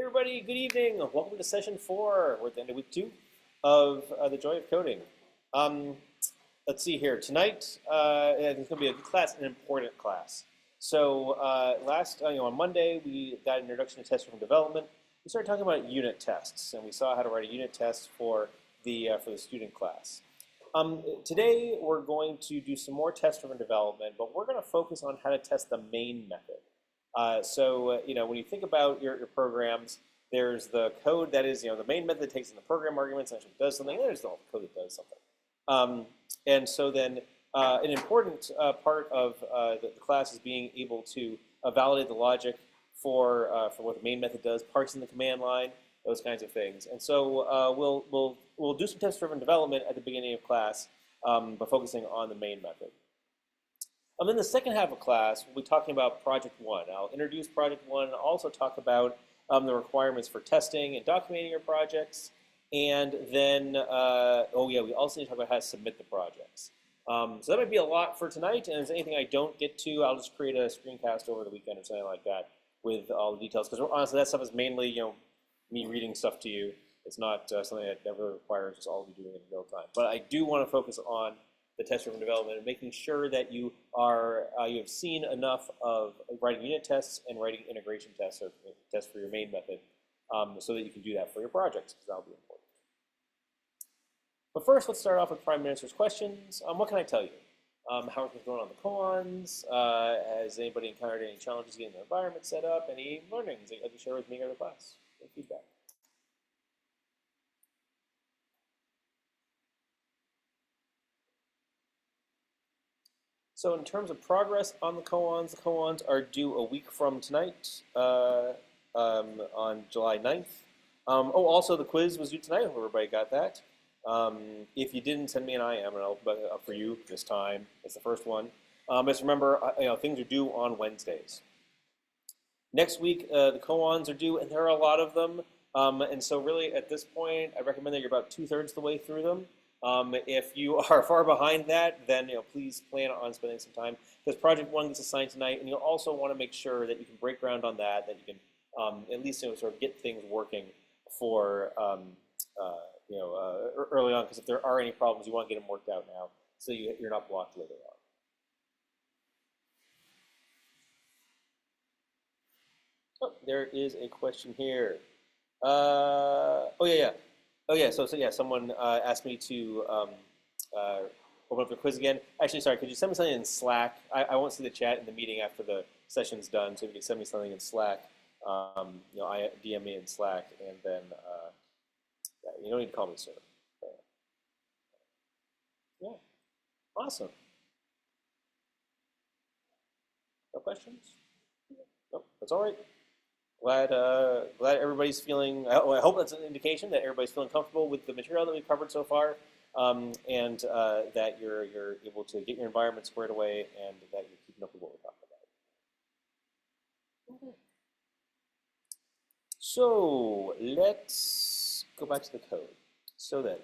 Everybody, good evening. Welcome to session 4. We're at the end of week 2 of The Joy of Coding. Um, let's see here. Tonight, there's going to be a good class, an important class. So on Monday, we got an introduction to test-driven development. We started talking about unit tests, and we saw how to write a unit test for the student class. Today, we're going to do some more test-driven development, but we're going to focus on how to test the main method. When you think about your programs, there's the code that is, the main method takes in the program arguments and actually does something, and there's the code that does something. An important part of the class is being able to validate the logic for what the main method does, parsing the command line, those kinds of things. And so we'll do some test-driven development at the beginning of class, but focusing on the main method. In the second half of class, we'll be talking about Project 1. I'll introduce Project 1 and also talk about the requirements for testing and documenting your projects. And then, we also need to talk about how to submit the projects. So that might be a lot for tonight, and if there's anything I don't get to, I'll just create a screencast over the weekend or something like that with all the details. Because honestly, that stuff is mainly, me reading stuff to you. It's not something that never requires us all to be doing it in real time. But I do want to focus on the test-driven development and making sure that you have seen enough of writing unit tests and writing integration tests or tests for your main method so that you can do that for your projects, because that'll be important. But first, let's start off with Prime Minister's questions. What can I tell you? How are things going on the koans? Has anybody encountered any challenges getting the environment set up? Any learnings that you'd like to share with me or the class? Any feedback? So in terms of progress on the koans are due a week from tonight on July 9th. Also the quiz was due tonight. I hope everybody got that. If you didn't, send me an IM, and I'll put it up for you this time. It's the first one. Just remember, things are due on Wednesdays. Next week, the koans are due, and there are a lot of them. And so really, at this point, I recommend that you're about 2/3 the way through them. If you are far behind that, then please plan on spending some time, because Project 1 gets assigned tonight, and you'll also want to make sure that you can break ground on that you can at least sort of get things working for early on, because if there are any problems, you want to get them worked out now so you're not blocked later on. Oh, there is a question here. Someone asked me to open up the quiz again. Actually, sorry, could you send me something in Slack? I won't see the chat in the meeting after the session's done, so if you could send me something in Slack, DM me in Slack, and then you don't need to call me, sir. Yeah, awesome. No questions? Nope, that's all right. Glad everybody's feeling. I hope that's an indication that everybody's feeling comfortable with the material that we've covered so far, and that you're able to get your environment squared away, and that you're keeping up with what we're talking about. Okay. So let's go back to the code. So then,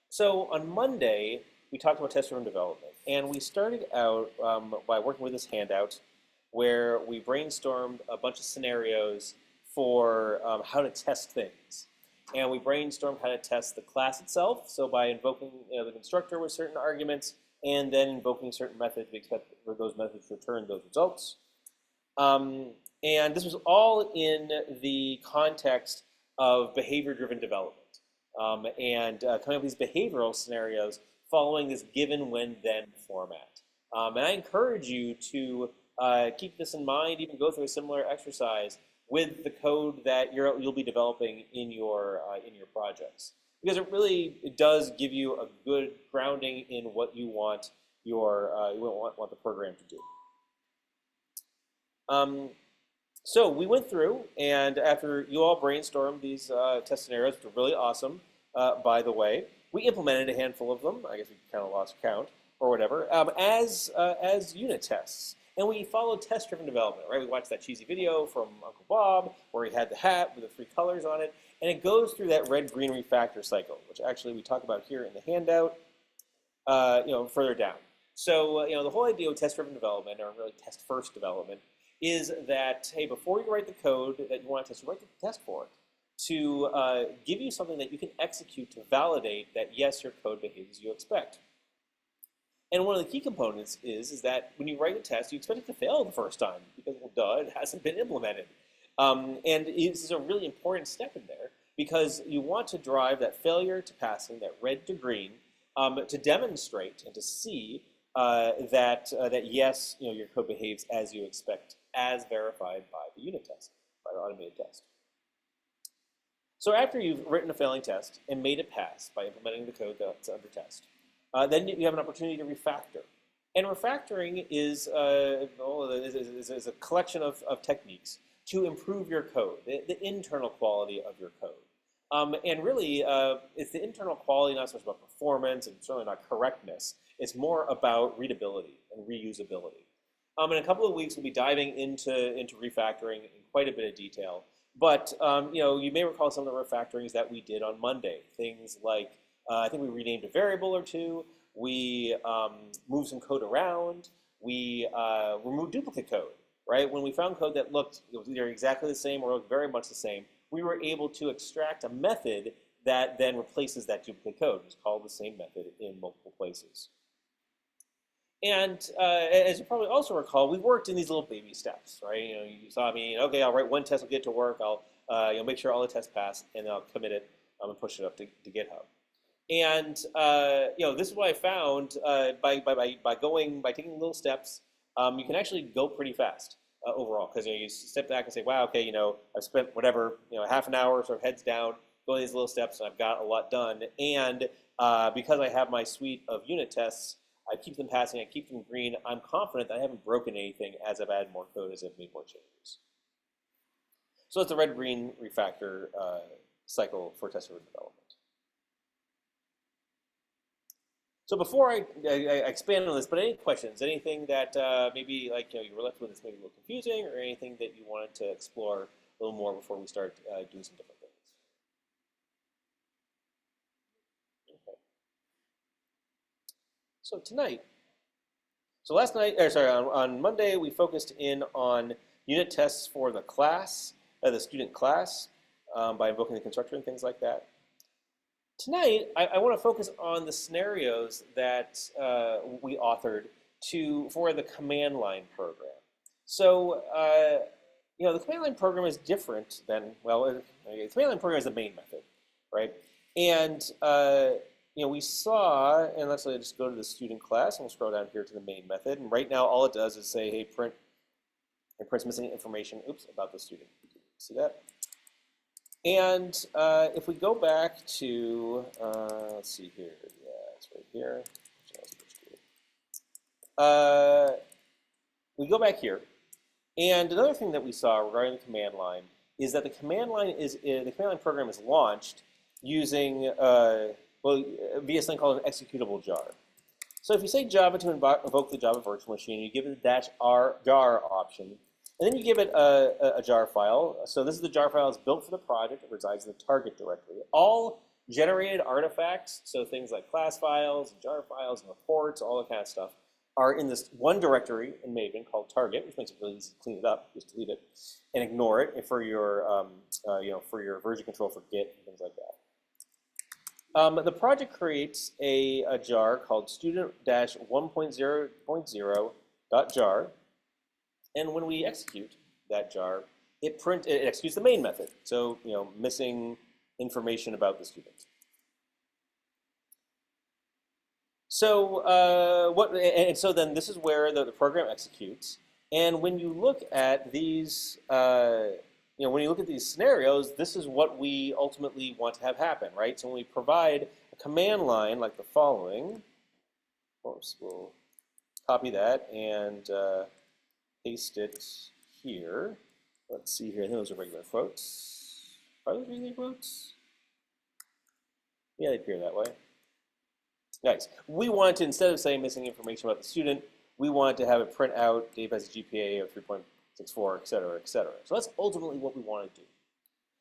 so on Monday, we talked about test-driven development, and we started out by working with this handout where we brainstormed a bunch of scenarios for how to test things. And we brainstormed how to test the class itself, so by invoking the constructor with certain arguments, and then invoking certain methods, we expect for those methods to return those results. And this was all in the context of behavior-driven development, and coming up with these behavioral scenarios following this given, when, then format. And I encourage you to keep this in mind, even go through a similar exercise with the code that you'll be developing in your projects, because it does give you a good grounding in what you want want the program to do. So we went through, and after you all brainstormed these test scenarios, which were really awesome, by the way, we implemented a handful of them. I guess we kind of lost count or whatever, as unit tests. And we followed test-driven development, right? We watched that cheesy video from Uncle Bob where he had the hat with the 3 colors on it, and it goes through that red-green refactor cycle, which actually we talk about here in the handout, further down. So, the whole idea of test-driven development, or really test-first development, is that, hey, before you write the code that you want to test, you write the test for it to give you something that you can execute to validate that, yes, your code behaves as you expect. And one of the key components is that when you write a test, you expect it to fail the first time because, well, duh, it hasn't been implemented. And this is a really important step in there because you want to drive that failure to passing, that red to green, to demonstrate and to see that yes, your code behaves as you expect, as verified by the unit test, by the automated test. So after you've written a failing test and made it pass by implementing the code that's under test, then you have an opportunity to refactor. And refactoring is a collection of techniques to improve your code, the internal quality of your code. And really, it's the internal quality, not so much about performance and certainly not correctness. It's more about readability and reusability. In a couple of weeks, we'll be diving into refactoring in quite a bit of detail. But you may recall some of the refactorings that we did on Monday. Things like I think we renamed a variable or two. We moved some code around. We removed duplicate code. Right? When we found code that looked either exactly the same or looked very much the same, we were able to extract a method that then replaces that duplicate code. It's called the same method in multiple places. And as you probably also recall, we worked in these little baby steps, right? You saw me, okay, I'll write one test, I'll get to work, I'll make sure all the tests pass, and then I'll commit it and push it up to GitHub. And this is what I found by taking little steps, you can actually go pretty fast overall because you step back and say, wow, okay, I've spent whatever, half an hour sort of heads down, going these little steps, and I've got a lot done. And because I have my suite of unit tests, I keep them passing, I keep them green. I'm confident that I haven't broken anything as I've added more code, as I've made more changes. So that's the red-green refactor cycle for test-driven development. So before I expand on this, but any questions, anything that maybe like you were left with that's maybe a little confusing, or anything that you wanted to explore a little more before we start doing some different things? Okay. So tonight, on Monday, we focused in on unit tests for the class, the student class, by invoking the constructor and things like that. Tonight, I want to focus on the scenarios that we authored for the command line program. So, the command line program is different than, the command line program is the main method, right? And we saw, and let's just go to the student class, and we'll scroll down here to the main method. And right now, all it does is say, hey, print, and print's missing information, about the student. See that? And if we go back to, let's see here, yeah, it's right here. We go back here, and another thing that we saw regarding the command line is that the command line program is launched using via something called an executable jar. So if you say Java to invoke the Java virtual machine, you give it the -jar option, and then you give it a jar file. So this is the jar file that's built for the project. It resides in the target directory. All generated artifacts, so things like class files, and jar files, and reports, all that kind of stuff, are in this one directory in Maven called target, which makes it really easy to clean it up. Just delete it and ignore it for your, for your version control for Git and things like that. The project creates a jar called student-1.0.0.jar. And when we execute that jar, it executes the main method. So, missing information about the student. So, so then this is where the program executes. And when you look at these, when you look at these scenarios, this is what we ultimately want to have happen, right? So when we provide a command line like the following, we'll copy that and paste it here. Let's see here. I think those are regular quotes. Are those regular quotes? Yeah, they appear that way. Nice. We want to, instead of saying missing information about the student, we want to have it print out Dave has a GPA of 3.64, et cetera, et cetera. So that's ultimately what we want to do.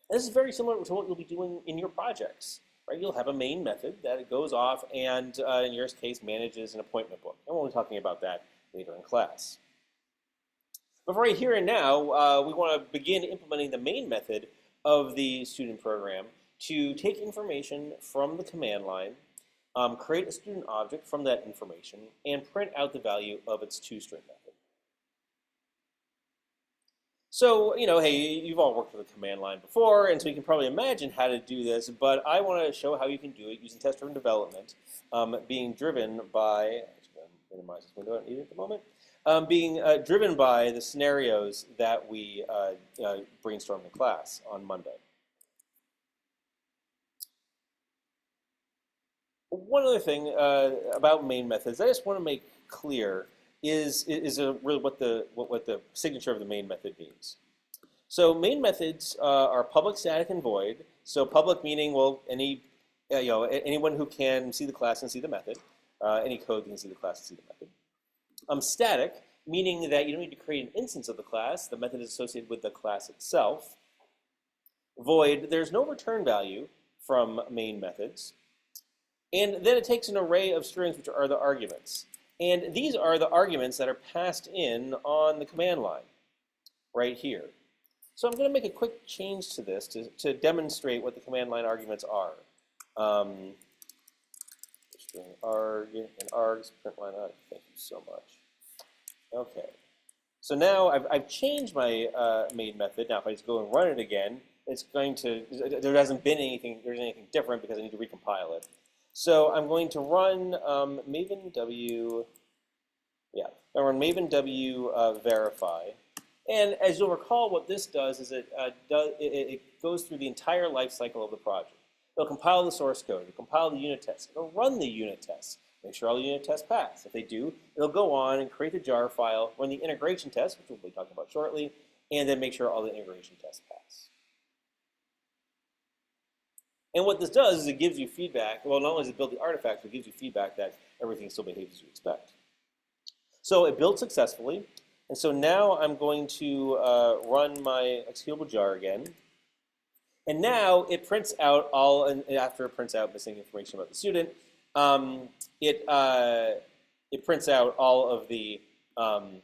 And this is very similar to what you'll be doing in your projects. right? You'll have a main method that goes off and, in your case, manages an appointment book. And we'll be talking about that later in class. But for right here and now, we want to begin implementing the main method of the student program to take information from the command line, create a student object from that information, and print out the value of its toString method. So, hey, you've all worked with a command line before, and so you can probably imagine how to do this, but I want to show how you can do it using test-driven development, being driven by, actually, I'm minimize this window, I don't need it at the moment, being driven by the scenarios that we brainstormed in class on Monday. One other thing about main methods I just want to make clear is really what the signature of the main method means. So main methods are public, static, and void. So public meaning, well, anyone who can see the class and see the method. Any code can see the class and see the method. Static meaning that you don't need to create an instance of the class. The method is associated with the class itself. Void, there's no return value from main methods. And then it takes an array of strings, which are the arguments. And these are the arguments that are passed in on the command line right here. So I'm going to make a quick change to this to demonstrate what the command line arguments are. String arg and args, print line arg. Thank you so much. Okay. So now I've changed my main method. Now if I just go and run it again, it's going to, there hasn't been anything, there's anything different because I need to recompile it. So I'm going to run maven w, I run maven w verify. And as you'll recall, what this does is it goes through the entire life cycle of the project. It'll compile the source code, it'll compile the unit tests, it'll run the unit tests, make sure all the unit tests pass. If they do, it'll go on and create the jar file, run the integration test, which we'll be talking about shortly, and then make sure all the integration tests pass. And what this does is it gives you feedback. Well, not only does it build the artifacts, but it gives you feedback that everything still behaves as you expect. So it built successfully. And so now I'm going to run my executable jar again. And now it prints out all, and after it prints out missing information about the student, it prints out all of all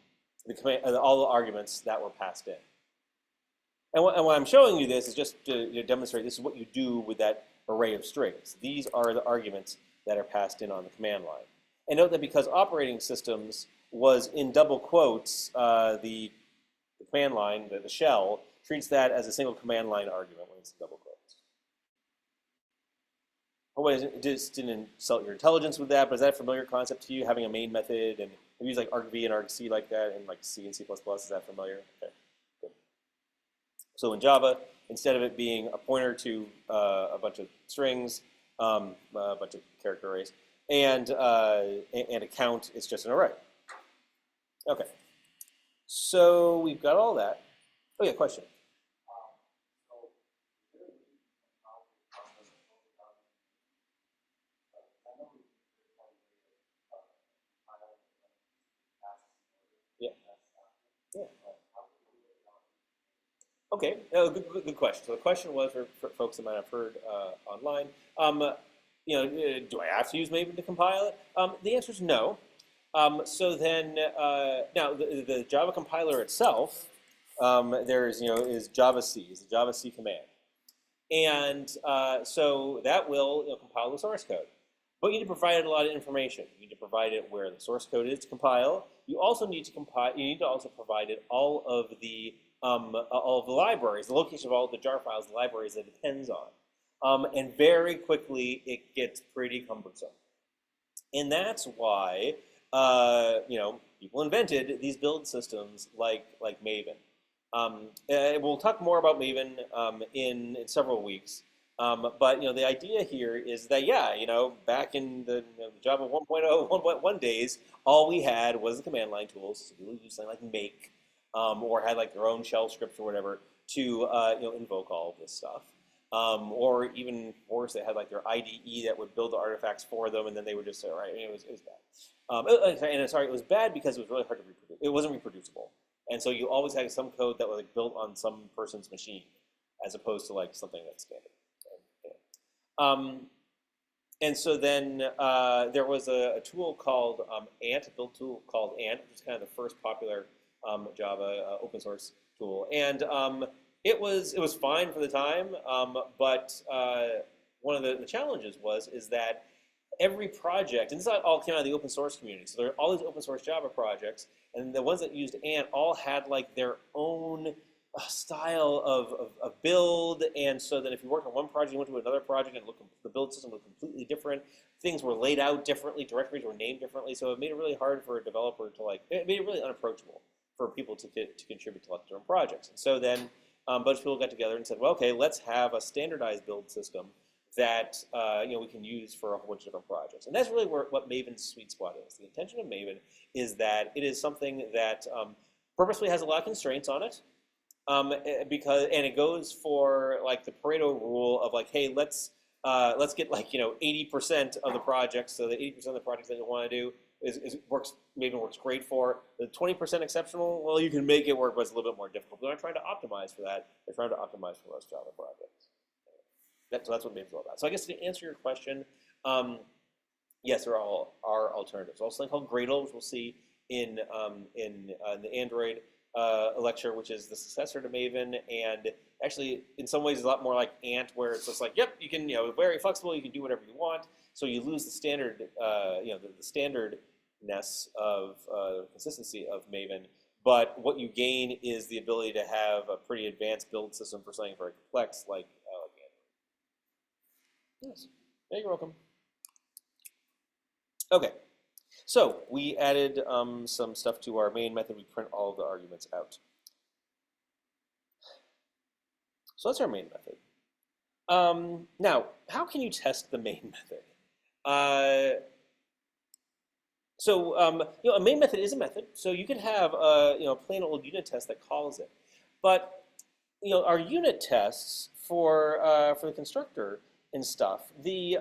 the arguments that were passed in. And why I'm showing you this is just to demonstrate this is what you do with that array of strings. These are the arguments that are passed in on the command line. And note that because operating systems was in double quotes, the command line, the shell, treats that as a single command line argument when it's in double quotes. Hope I just didn't insult your intelligence with that, but is that a familiar concept to you, having a main method? And we use like argv and argc like that in like C and C++, is that familiar? Okay. So in Java, instead of it being a pointer to a bunch of strings, a bunch of character arrays, and a count, it's just an array. Okay. So we've got all that. Oh yeah, question. Okay, good question. So the question was for folks that might have heard online, do I have to use Maven to compile it? The answer is no. So then, now the Java compiler itself, is Java-C, is the Java-C command, and so that will compile the source code. But you need to provide it a lot of information. You need to provide it where the source code is to compile. You also need to compile. You need to also provide it all of the libraries, the location of all of the jar files, the libraries that it depends on. And very quickly, it gets pretty cumbersome. And that's why, people invented these build systems like Maven. We'll talk more about Maven in several weeks. But the idea here is that back in the Java 1.0, 1.1 days, all we had was the command line tools. So people used something like make, or had like their own shell scripts or whatever to invoke all of this stuff. Or even worse, they had like their IDE that would build the artifacts for them, and then they would just say, all right, it was bad. It was bad because it was really hard to reproduce. It wasn't reproducible, and so you always had some code that was like built on some person's machine, as opposed to like something that's standard. Um, and so then there was a tool called Ant, a build tool called Ant, which was kind of the first popular Java open source tool. And it was fine for the time, but one of the challenges is that every project, and this all came out of the open source community. So there are all these open source Java projects, and the ones that used Ant all had like their own style of build. And so then if you worked on one project, you went to another project, and the build system looked completely different. Things were laid out differently, directories were named differently. So it made it really hard for a developer to it made it really unapproachable for people to contribute to their own projects. And so then a bunch of people got together and said, well, okay, let's have a standardized build system that we can use for a whole bunch of different projects. And that's really what Maven's sweet spot is. The intention of Maven is that it is something that purposely has a lot of constraints on it, and it goes for like the Pareto rule of like, hey, let's get 80% of the projects. So the 80% of the projects that you want to do Maven works great for. The 20% exceptional, well, you can make it work, but it's a little bit more difficult. They're not trying to optimize for that. They're trying to optimize for most Java projects. So that's what Maven's all about. So I guess to answer your question, yes, there are alternatives. Also, something called Gradle, which we'll see in the Android lecture, which is the successor to Maven, and actually, in some ways, is a lot more like Ant, where it's just like, yep, you can, very flexible. You can do whatever you want. So you lose the standard, the standardness of consistency of Maven. But what you gain is the ability to have a pretty advanced build system for something very complex like Yes. Yeah, you're welcome. Okay, so we added some stuff to our main method. We print all of the arguments out. So that's our main method. Now, how can you test the main method? A main method is a method, so you could have a plain old unit test that calls it. But our unit tests for the constructor and stuff, the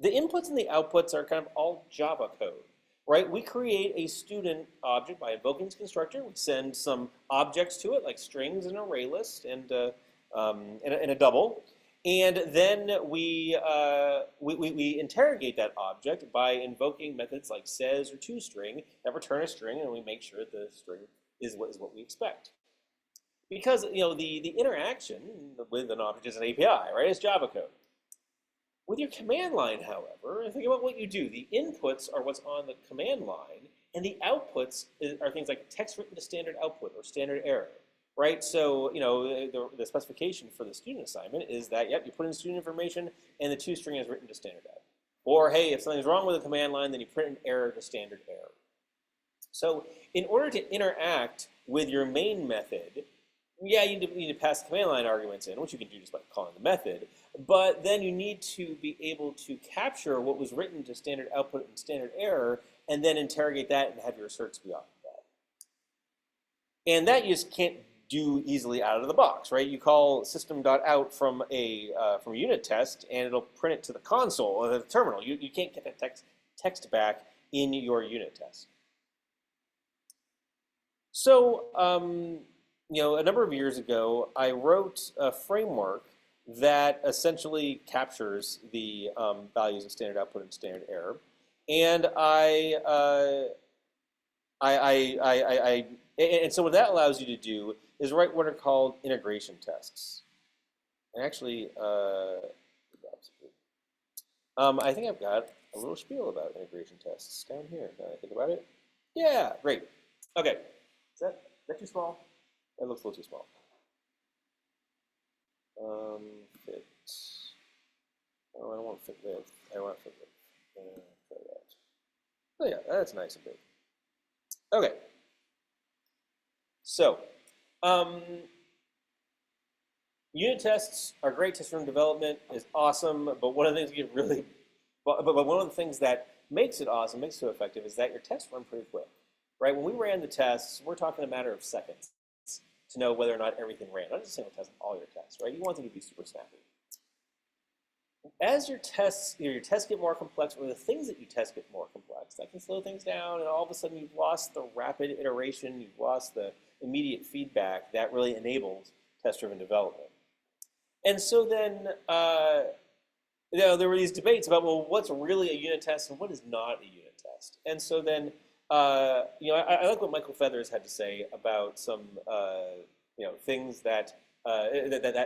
inputs and the outputs are kind of all Java code, right? We create a student object by invoking this constructor. We send some objects to it, like strings and array list and a double. And then we interrogate that object by invoking methods like says or toString that return a string, and we make sure that the string is what we expect. Because the interaction with an object is an API, right? It's Java code. With your command line, however, think about what you do. The inputs are what's on the command line, and the outputs are things like text written to standard output or standard error, right? So the specification for the student assignment is that, yep, you put in student information, and the toString is written to standard out. Or, hey, if something's wrong with the command line, then you print an error to standard error. So in order to interact with your main method, yeah, you need to pass the command line arguments in, which you can do just by calling the method. But then you need to be able to capture what was written to standard output and standard error, and then interrogate that and have your asserts be off of that. And that you just can't do easily out of the box, right? You call system.out from a unit test, and it'll print it to the console or the terminal. You can't get that text back in your unit test. So, a number of years ago, I wrote a framework that essentially captures the values of standard output and standard error, and and so what that allows you to do is write what are called integration tests. And actually, I think I've got a little spiel about integration tests down here. Now I think about it. Yeah, great. Okay, is that too small? That looks a little too small. Fit. Oh, I don't want fit width. I want fit width. Try that. Oh yeah, that's nice and big. Okay. So, unit tests are great. Test room development is awesome, but one of the things one of the things that makes it awesome, makes it so effective, is that your tests run pretty quick, right? When we ran the tests, we're talking a matter of seconds to know whether or not everything ran. Not just a single test, all your tests, right? You want them to be super snappy. As your tests get more complex, or the things that you test get more complex, that can slow things down, and all of a sudden you've lost the rapid iteration, you've lost the immediate feedback that really enables test-driven development. And so then there were these debates about, well, what's really a unit test and what is not a unit test. And so then, I like what Michael Feathers had to say about some, things that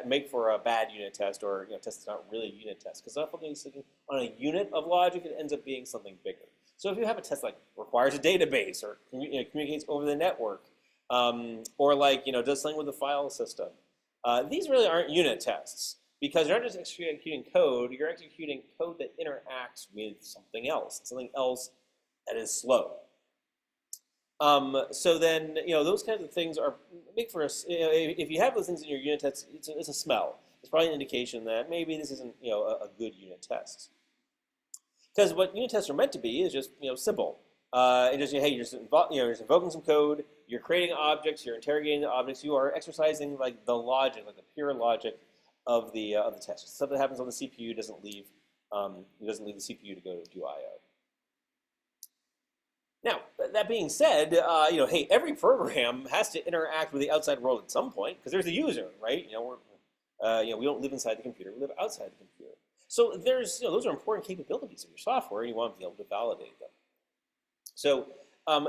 make for a bad unit test, or test that's not really a unit test. Because often you're sitting on a unit of logic, it ends up being something bigger. So if you have a test like requires a database, or communicates over the network, or like does something with the file system, these really aren't unit tests, because you're not just executing code, you're executing code that interacts with something else that is slow. So then, those kinds of things are make for us. If you have those things in your unit tests, it's a smell. It's probably an indication that maybe this isn't a good unit test. Because what unit tests are meant to be is just simple. And just hey, you're just invoking some code. You're creating objects. You're interrogating the objects. You are exercising like the logic, like the pure logic of the test. Stuff that happens on the CPU doesn't leave the CPU to go to do I/O. Now, that being said, hey, every program has to interact with the outside world at some point, because there's the user, right? We don't live inside the computer; we live outside the computer. So there's, those are important capabilities of your software, and you want to be able to validate them. So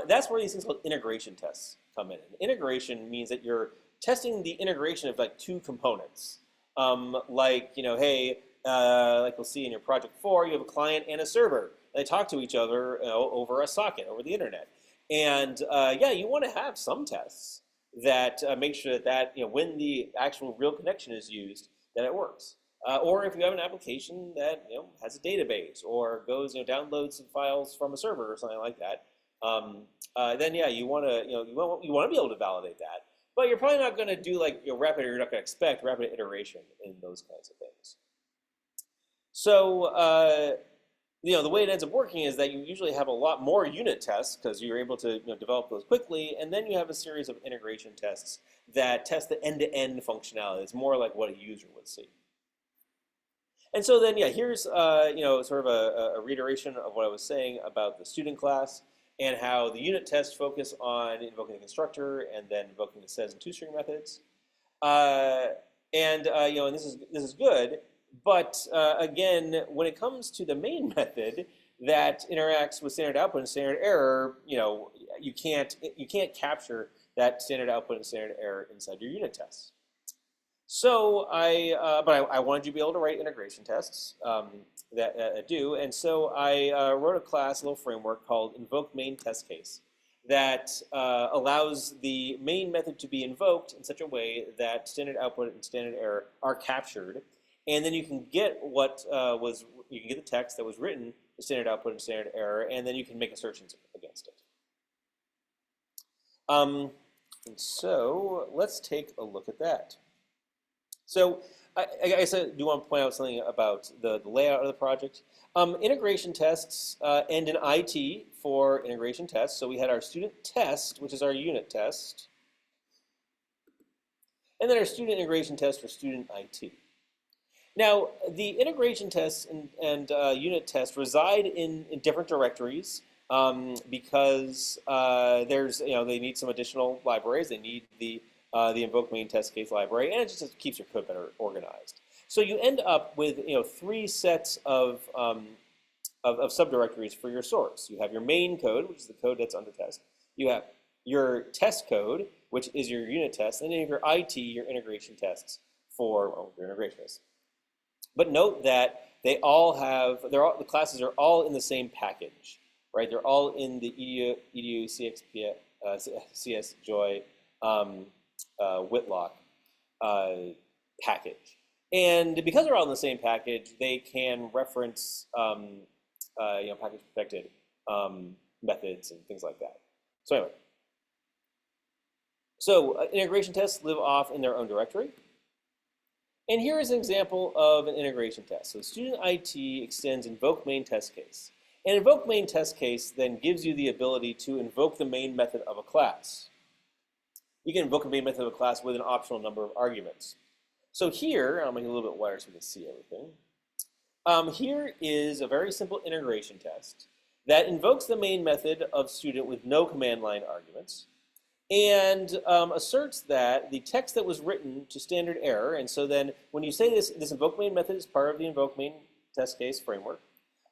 that's where these things called integration tests come in. And integration means that you're testing the integration of like two components. Like we'll see in your project 4, you have a client and a server. They talk to each other over a socket, over the internet. And you want to have some tests that make sure that when the actual real connection is used, that it works. Or if you have an application that has a database, or goes downloads some files from a server or something like that, then you want to be able to validate that. But you're probably not going to do like rapid, or you're not going to expect rapid iteration in those kinds of things. So the way it ends up working is that you usually have a lot more unit tests, because you're able to develop those quickly, and then you have a series of integration tests that test the end-to-end functionality. It's more like what a user would see. And so then, here's sort of a reiteration of what I was saying about the student class, and how the unit tests focus on invoking the constructor and then invoking the says and toString methods. And this is good, but again, when it comes to the main method that interacts with standard output and standard error, you can't capture that standard output and standard error inside your unit tests. So I wanted you to be able to write integration tests that do, and so I wrote a class, a little framework called invoke main test case that allows the main method to be invoked in such a way that standard output and standard error are captured, and then you can get you can get the text that was written for standard output and standard error, and then you can make assertions against it. And so let's take a look at that. So I guess I do want to point out something about the layout of the project. Integration tests end in IT for integration tests. So we had our student test, which is our unit test, and then our student integration test for student IT. Now, the integration tests and unit tests reside in different directories because they need some additional libraries. They need the invoke main test case library, and it just keeps your code better organized. So you end up with 3 sets of subdirectories for your source. You have your main code, which is the code that's under test. You have your test code, which is your unit test, and then you have your IT, your integration tests for your integration tests. But note that the classes are all in the same package, right? They're all in the edu CS joy Whitlock package. And because they're all in the same package, they can reference package protected methods and things like that. So anyway, integration tests live off in their own directory. And here is an example of an integration test. So student IT extends invoke main test case. And invoke main test case then gives you the ability to invoke the main method of a class. You can invoke a main method of a class with an optional number of arguments. So here, I'll make it a little bit wider so we can see everything. Here is a very simple integration test that invokes the main method of student with no command line arguments, and asserts that the text that was written to standard error, and so then when you say this invoke main method is part of the invoke main test case framework,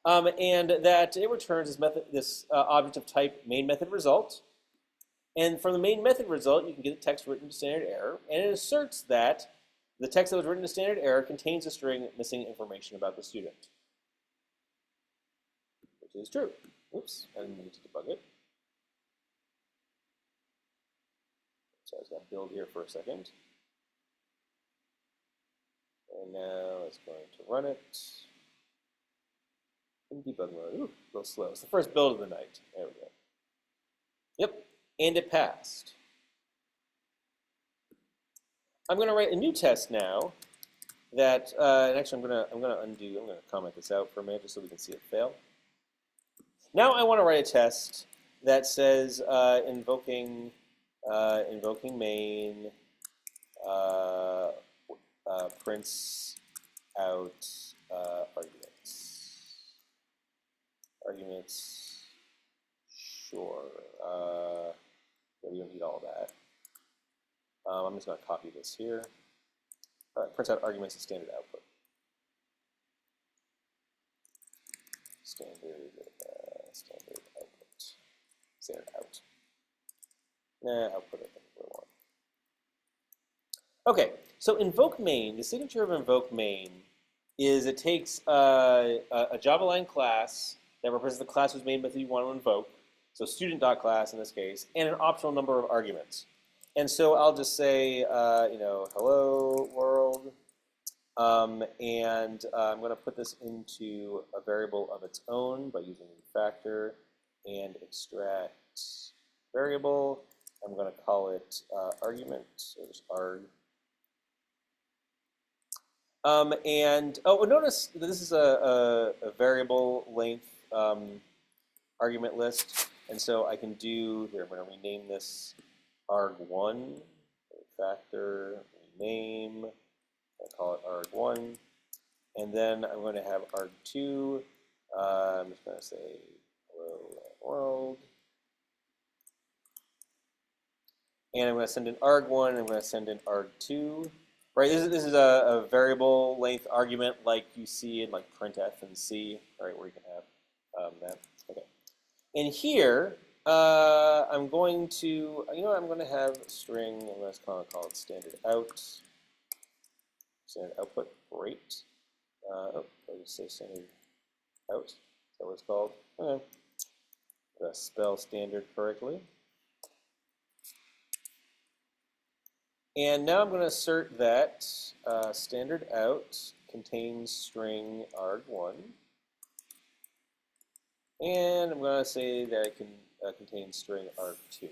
and that it returns this object of type main method result. And from the main method result, you can get the text written to standard error, and it asserts that the text that was written to standard error contains a string missing information about the student, which is true. Oops, I didn't need to debug it. So I was going to build here for a second. And now it's going to run it in debug mode. Ooh, a little slow. It's the first build of the night. There we go. Yep, and it passed. I'm going to write a new test now that, and actually I'm going to comment this out for a minute just so we can see it fail. Now I want to write a test that says invoking main prints out arguments. Sure. We don't need all that. I'm just going to copy this here. Prints out arguments and standard output. Standard output. Standard out. Output, I think we want. Okay, so invoke main, the signature of invoke main is it takes a Java-line class that represents the class whose main method you want to invoke, so student.class in this case, and an optional number of arguments. And so I'll just say, hello world, and I'm going to put this into a variable of its own by using refactor and extract variable. I'm going to call it argument, so just arg. Notice that this is a variable length argument list, and so I can do here. I'm going to rename this arg1, factor, rename. I call it arg1, and then I'm going to have arg2. I'm just going to say hello world, and I'm going to send in arg1. And I'm going to send in arg2. Right, this is a variable length argument like you see in like printf and C, right, where you can have that. Okay, and here I'm going to, I'm going to have a string. I'm going to call it standard out, standard output. Great. I'll just say standard out. Is that what it's called? Okay. I'm going to spell standard correctly. And now I'm going to assert that standard out contains string arg1. And I'm going to say that it can contain string arg2.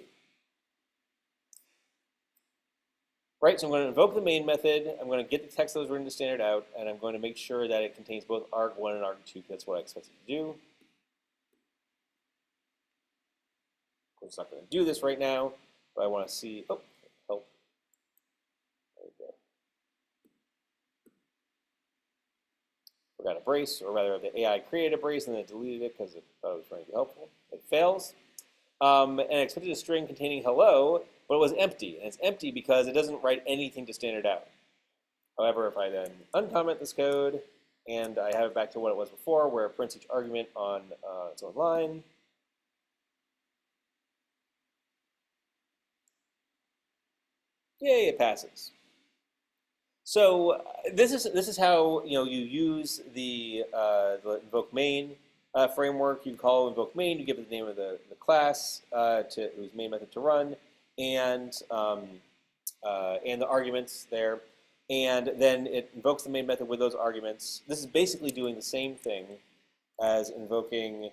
Right, so I'm going to invoke the main method. I'm going to get the text that was written to standard out, and I'm going to make sure that it contains both arg1 and arg2, because that's what I expect it to do. Of course, it's not going to do this right now, but I want to see, oh, help. Forgot a brace, or rather the AI created a brace and then it deleted it because it thought it was trying to be helpful. It fails. And I expected a string containing hello, but it was empty. And it's empty because it doesn't write anything to standard out. However, if I then uncomment this code and I have it back to what it was before, where it prints each argument on its own line, yay, it passes. So this is how you use the invoke main framework. You call invoke main. You give it the name of the class whose main method to run, and the arguments there, and then it invokes the main method with those arguments. This is basically doing the same thing as invoking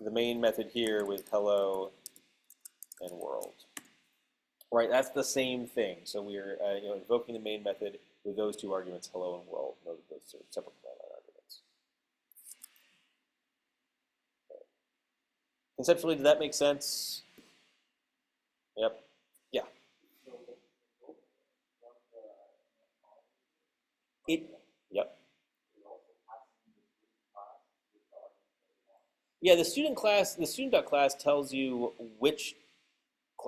the main method here with hello and world. Right, that's the same thing. So we're invoking the main method with those two arguments, hello and world. Those are separate arguments. Okay. Conceptually, does that make sense? Yep. Yeah. Yep. Yeah, the student.class tells you which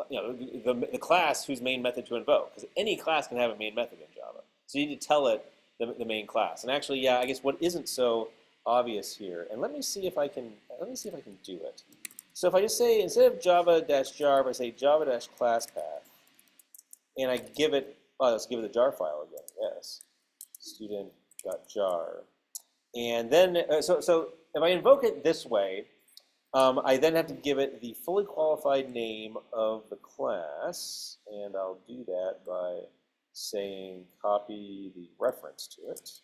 the class whose main method to invoke, because any class can have a main method in Java. So you need to tell it the main class. And actually, yeah, I guess what isn't so obvious here, and let me see if I can do it. So if I just say, instead of java-jar, I say java-class path, and I give it, oh, let's give it the jar file again, yes, student.jar. And then, so if I invoke it this way, I then have to give it the fully qualified name of the class, and I'll do that by saying copy the reference to it.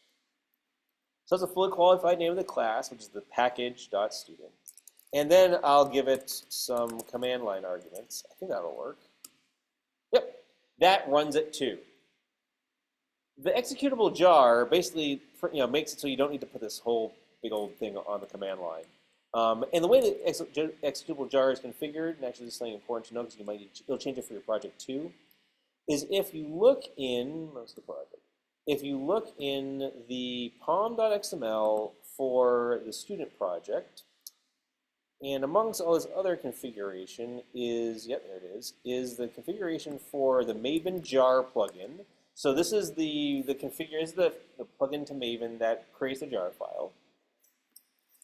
So that's a fully qualified name of the class, which is the package.student. And then I'll give it some command line arguments. I think that'll work. Yep, that runs it too. The executable jar basically makes it so you don't need to put this whole big old thing on the command line. And the way that executable jar is configured, and actually this is something important to know because you'll change it for your project too, is if you look in, what's the project? If you look in the pom.xml for the student project, and amongst all this other configuration is, yep, there it is the configuration for the Maven jar plugin. So this is the plugin to Maven that creates the jar file.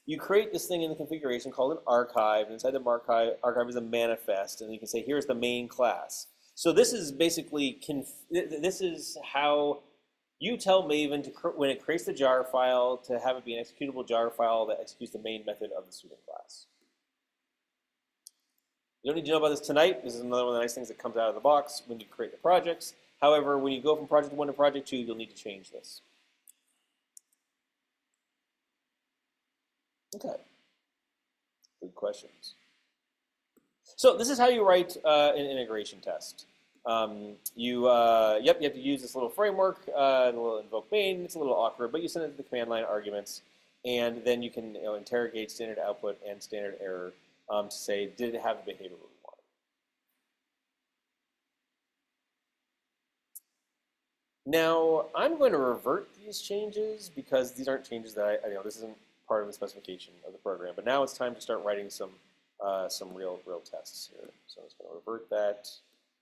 You create this thing in the configuration called an archive, and inside the archive is a manifest, and you can say, here's the main class. So this is basically, this is how you tell Maven, when it creates the jar file, to have it be an executable jar file that executes the main method of the student class. You don't need to know about this tonight. This is another one of the nice things that comes out of the box when you create the projects. However, when you go from project 1 to project 2, you'll need to change this. Okay. Good questions. So this is how you write an integration test. You have to use this little framework, the little invoke main. It's a little awkward, but you send it to the command line arguments, and then you can interrogate standard output and standard error to say, did it have the behavior we wanted? Now, I'm going to revert these changes because these aren't changes that this isn't part of the specification of the program. But now it's time to start writing some real tests here. So I'm just going to revert that.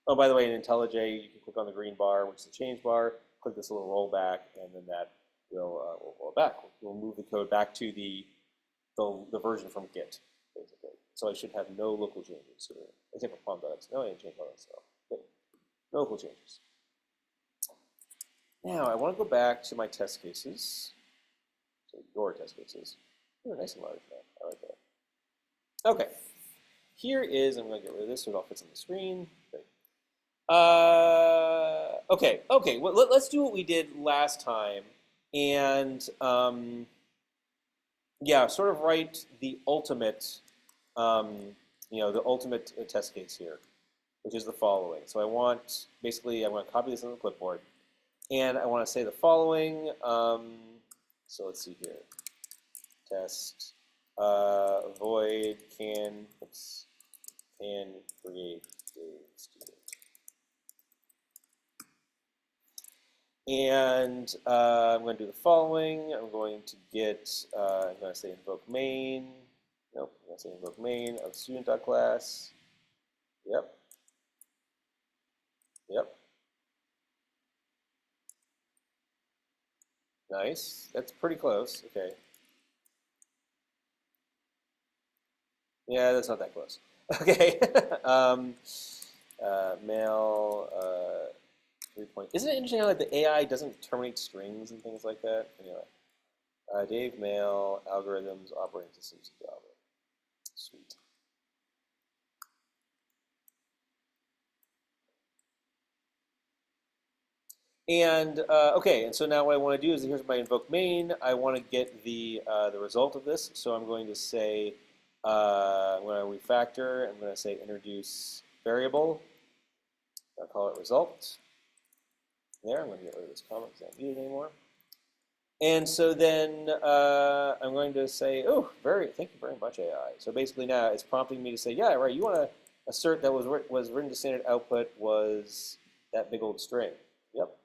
Oh, by the way, in IntelliJ, you can click on the green bar, which is the change bar, click this little rollback, and then that will roll back. We'll move the code back to the version from Git, basically. So I should have no local changes here, except for pom.xml. I didn't change pom.xml. Okay. No local changes. Now, I want to go back to my test cases. So your test cases. They're nice and large now. I like that. Okay. Here is, I'm going to get rid of this so it all fits on the screen. Great. Okay. Well, let's do what we did last time, and sort of write the ultimate, the ultimate test case here, which is the following. So I want to copy this on the clipboard, and I want to say the following. So let's see here. Test void can create a student. And I'm going to do the following. I'm going to I'm going to say invoke main. Nope, I'm going to say invoke main of student.class. Yep. Nice. That's pretty close. Okay. Yeah, that's not that close. Okay. Mail 3 point. Isn't it interesting how the AI doesn't terminate strings and things like that? Anyway, Dave Mail algorithms operating systems Java. Sweet. And okay, and so now what I want to do is, here's my invoke main. I want to get the result of this, so I'm going to say I'm going to refactor. I'm going to say introduce variable. I'll call it result. There, I'm going to get rid of this comment because I don't need it anymore. And so then I'm going to say, oh, thank you very much, AI. So basically now it's prompting me to say, yeah, right, you want to assert that was written to standard output was that big old string. Yep.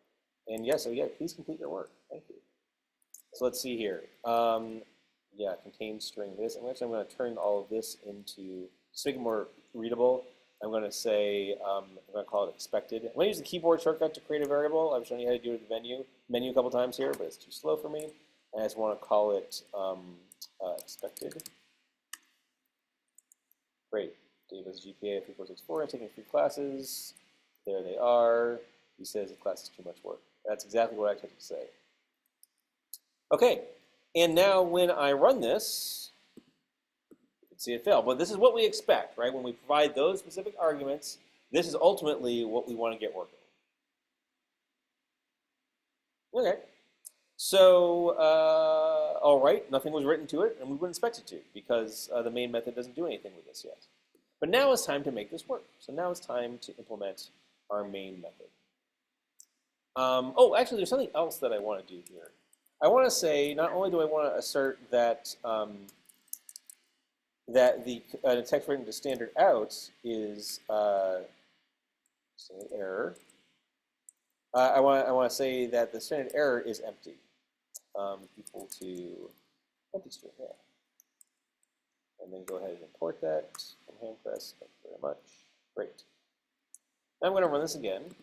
And yeah, so yeah, please complete your work. Thank you. So let's see here. Contains string this. I'm going to turn all of this into, to make it more readable, I'm going to say, I'm going to call it expected. I'm going to use the keyboard shortcut to create a variable. I've shown you how to do it with the menu. menu a couple times here, but it's too slow for me. And I just want to call it expected. Great. Dave has a GPA of 3.64. I'm taking 3 classes. There they are. He says the class is too much work. That's exactly what I expected to say. Okay, and now when I run this, you can see it failed. But this is what we expect, right? When we provide those specific arguments, this is ultimately what we want to get working. Okay, so all right, nothing was written to it, and we wouldn't expect it to because the main method doesn't do anything with this yet. But now it's time to make this work. So now it's time to implement our main method. Oh, actually, there's something else that I want to do here. I want to say, not only do I want to assert that that the text written to standard out is standard error. I want to say that the standard error is empty, equal to empty string. Yeah. And then go ahead and import that from Handpress. Thank you very much. Great. Now I'm going to run this again.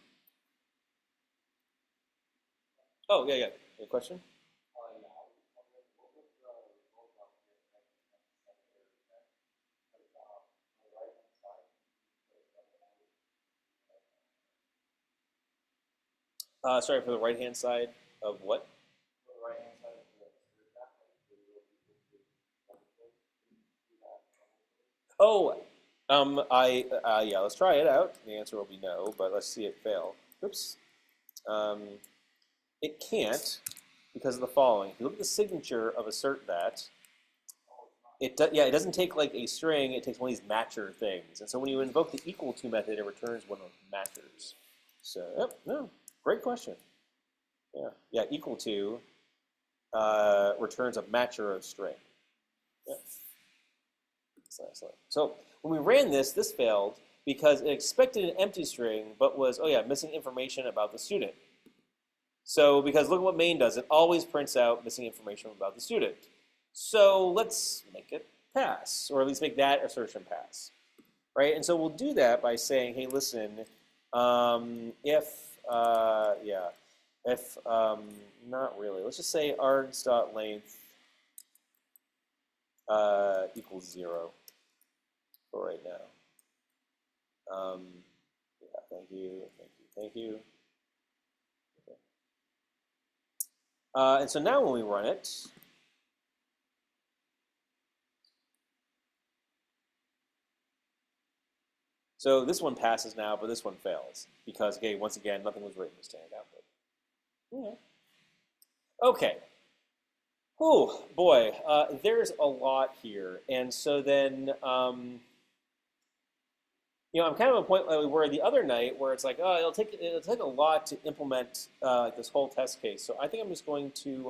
Oh, yeah. Any question? Sorry, for the right-hand side of what? Oh, yeah, let's try it out. The answer will be no, but let's see it fail. Oops. It can't because of the following. If you look at the signature of assert that, it doesn't take like a string, it takes one of these matcher things. And so when you invoke the equal to method, it returns one of matchers. So, yep, no, great question. Yeah, equal to returns a matcher of string. Yep. Excellent. So when we ran this, this failed because it expected an empty string, but was, missing information about the student. So because look at what main does. It always prints out missing information about the student. So let's make it pass, or at least make that assertion pass, right? And so we'll do that by saying, hey, listen, if not really, let's just say args.length equals 0 for right now. Thank you. Okay. And so now when we run it, so this one passes now, but this one fails because, okay, once again, nothing was written to standard output. Yeah. Okay. Oh boy, there's a lot here, and so then I'm kind of at a point like we were the other night, where it's like, oh, it'll take a lot to implement this whole test case. So I think I'm just going to,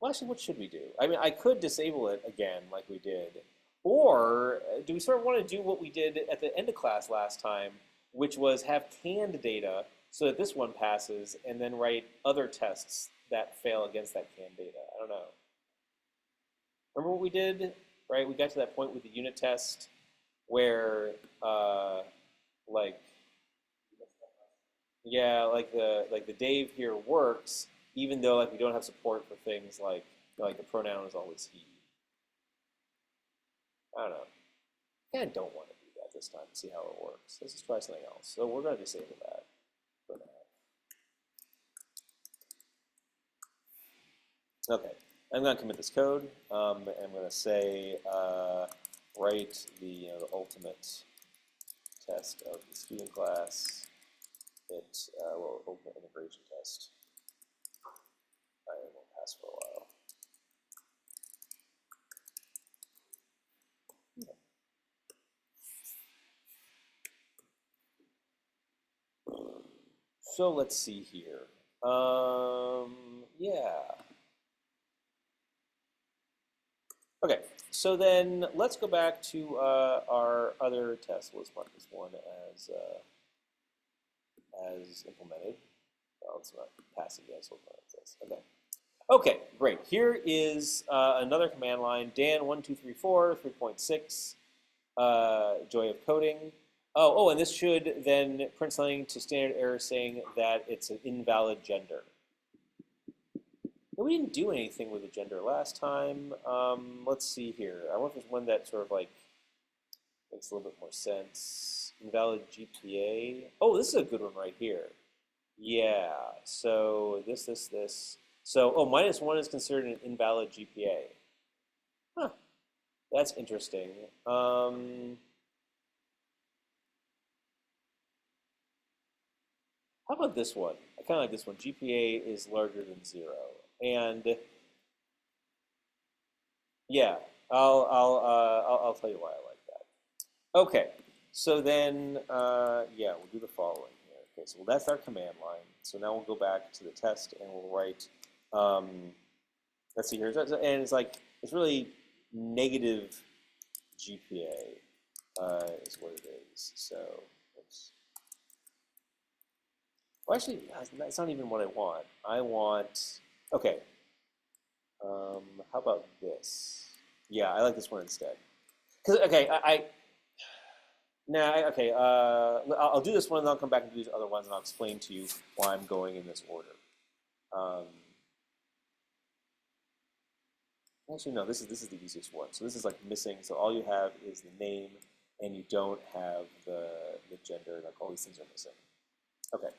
well, actually, what should we do? I mean, I could disable it again, like we did, or do we sort of want to do what we did at the end of class last time, which was have canned data so that this one passes, and then write other tests that fail against that canned data? I don't know. Remember what we did, right? We got to that point with the unit test where, like the Dave here works, even though like we don't have support for things like the pronoun is always he. I don't know. I kind of don't want to do that this time to see how it works. Let's just try something else. So we're going to disable that for now. Okay, I'm going to commit this code, and I'm going to say write the ultimate test of the student class. It will open an integration test. I won't pass for a while. So let's see here. Yeah. Okay, so then let's go back to our other test. Let's mark this one as implemented. Well, it's not passing yet, so we'll this. Okay, great. Here is another command line, Dan1234 3.6, Joy of Coding. Oh, and this should then print something to standard error saying that it's an invalid gender. We didn't do anything with the gender last time. Let's see here. I wonder if there's one that sort of like makes a little bit more sense. Invalid GPA. Oh, this is a good one right here. Yeah. So this. So, oh, -1 is considered an invalid GPA. Huh. That's interesting. How about this one? I kind of like this one. GPA is larger than 0. And yeah, I'll tell you why I like that. Okay, so then yeah, we'll do the following here. Okay, so that's our command line. So now we'll go back to the test and we'll write. Let's see here, and it's like it's really negative GPA is what it is. So, oops. Well, actually, that's not even what I want. I want. Okay. How about this? Yeah, I like this one instead. Because okay, nah, okay. I'll do this one, and then I'll come back and do these other ones, and I'll explain to you why I'm going in this order. Um, actually, no. This is the easiest one. So this is like missing. So all you have is the name, and you don't have the gender. Like all these things are missing. Okay.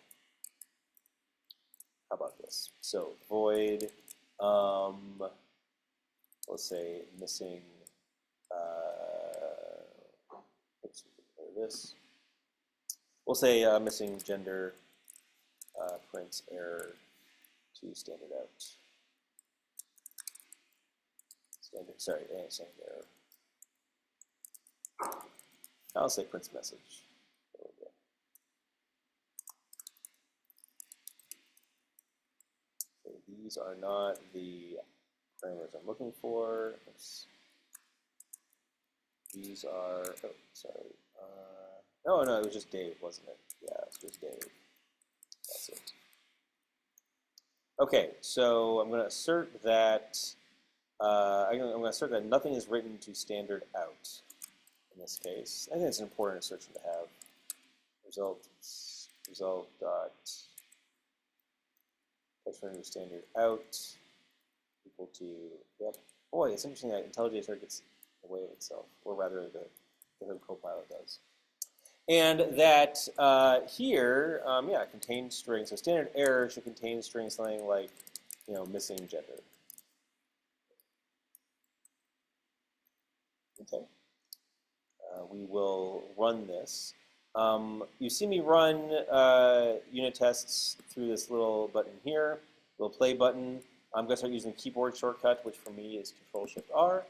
How about this? So void. Let's say missing. Oops, this. We'll say missing gender prints error to standard out. Standard error. I'll say prints message. There we go. So these are not the parameters I'm looking for. Oops. These are, oh, sorry. No, it was just Dave, wasn't it? Yeah, it was just Dave. That's it. Okay, so I'm going to assert that I'm going to assert that nothing is written to standard out in this case. I think it's an important assertion to have. Result dot text rendered to standard out equal to, yep. Boy, it's interesting that IntelliJ gets away with itself, or rather the Hood Copilot does. And that here, yeah, contains strings. So standard error should contain strings something like, missing gender. Okay. We will run this. You see me run unit tests through this little button here, little play button. I'm going to start using the keyboard shortcut, which for me is Control-Shift-R.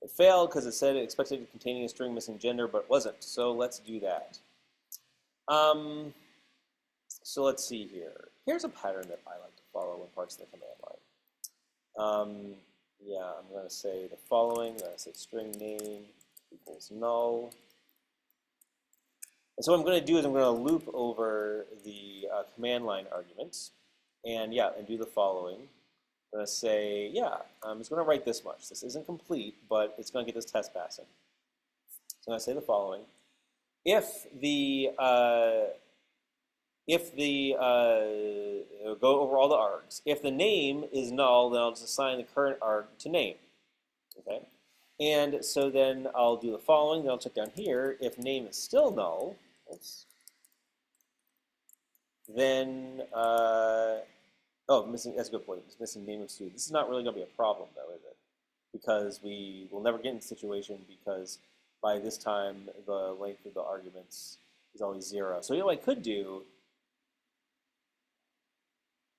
It failed because it said it expected containing a string missing gender, but it wasn't. So let's do that. So let's see here. Here's a pattern that I like to follow in parts of the command line. Yeah, I'm going to say the following. I'm going to say string name equals null. And so what I'm going to do is I'm going to loop over the command line arguments and do the following. I'm going to say, I'm just going to write this much. This isn't complete, but it's going to get this test passing. So I'm going to say the following. If the go over all the args. If the name is null, then I'll just assign the current arg to name. Okay, and so then I'll do the following. Then I'll check down here. If name is still null, then missing. That's a good point. It's missing name of student. This is not really going to be a problem, though, is it? Because we will never get in a situation because by this time the length of the arguments is always 0. So what I could do.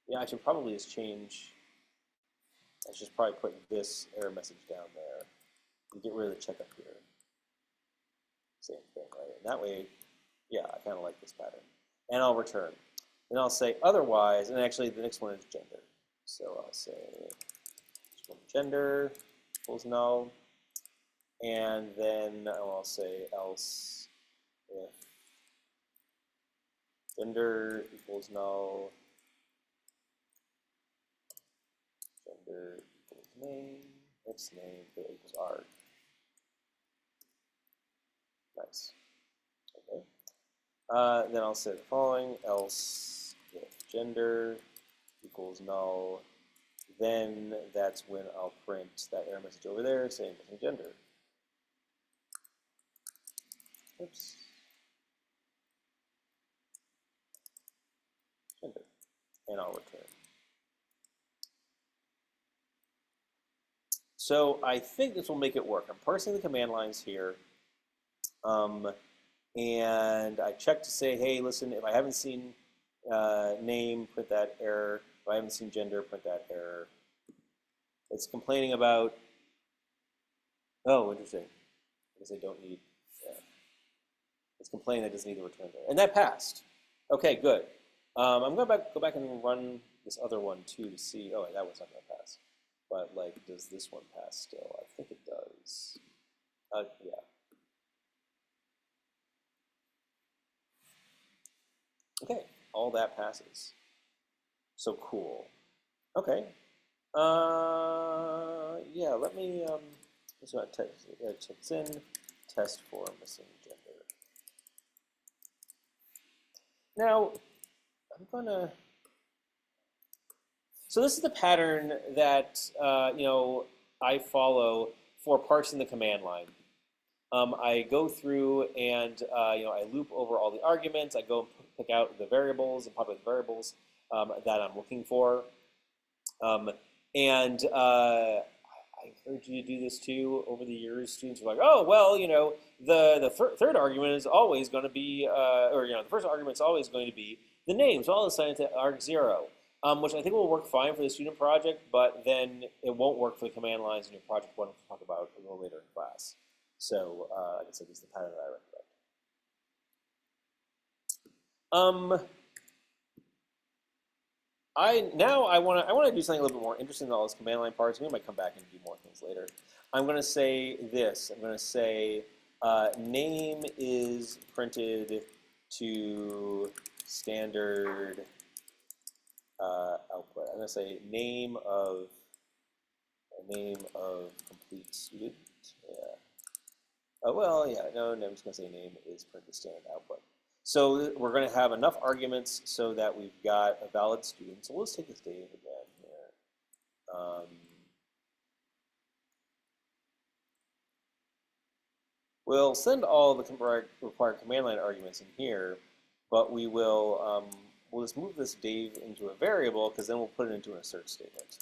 Yeah, I should probably just change. I should probably put this error message down there and get rid of the checkup here. Same thing, right? And that way, yeah, I kind of like this pattern. And I'll return. Then I'll say otherwise, and actually the next one is gender. So I'll say gender equals null, and then I'll say else if gender equals null, gender equals name. this name equals R. Nice. Okay. Then I'll say the following, else if gender equals null, then that's when I'll print that error message over there saying missing gender. Oops. Gender. And I'll return. So I think this will make it work. I'm parsing the command lines here. And I check to say, hey, listen, if I haven't seen name, print that error. If I haven't seen gender, print that error. It's complaining about, oh, interesting. I guess I don't need, it's complaining that it doesn't need the return there. And that passed. Okay, good. I'm going to go back and run this other one too to see, oh, that one's not going to pass. But like, does this one pass still? I think it does. Yeah. Okay, all that passes. So cool. Okay. Yeah, let me just check this in. Test for missing gender. Now, I'm gonna. So this is the pattern that I follow for parsing the command line. I go through and I loop over all the arguments. I go and pick out the variables and populate the variables that I'm looking for. I encourage you to do this too. Over the years, students are like, oh, well, the third argument is always going to be, the first argument is always going to be the name. So I'll assign it to arg0, which I think will work fine for the student project, but then it won't work for the command lines in your project one we'll talk about a little later in class. So, like I said, this is the pattern that I recommend. I want to do something a little bit more interesting than all those command line parts. We might come back and do more things later. I'm going to say this. I'm going to say name is printed to standard output. I'm going to say name of complete student. Yeah. Well, yeah. No, I'm just going to say name is printed standard output. So we're going to have enough arguments so that we've got a valid student. So let's take this Dave again here. We'll send all the required command line arguments in here, but we will we'll just move this Dave into a variable because then we'll put it into an assert statement.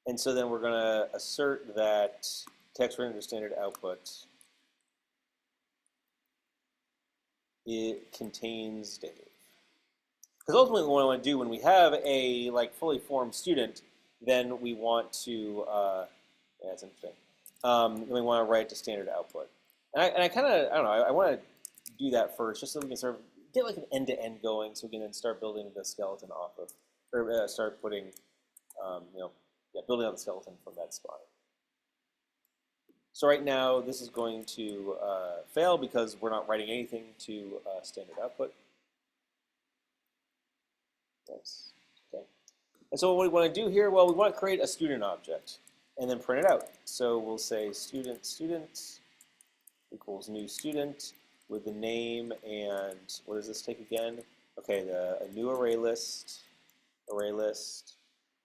And so then we're going to assert that text rendered to standard output. It contains Dave. Because ultimately what I want to do when we have a fully formed student, then we want to, yeah, that's interesting. Then we want to write to standard output. And I kind of, I don't know, I want to do that first just so we can sort of get like an end-to-end going so we can then start building the skeleton off of, or start putting, building out the skeleton from that spot. So right now, this is going to fail because we're not writing anything to standard output. Nice. Okay. And so what we want to do here, well, we want to create a student object and then print it out. So we'll say student equals new student with the name and what does this take again? Okay, a new array list,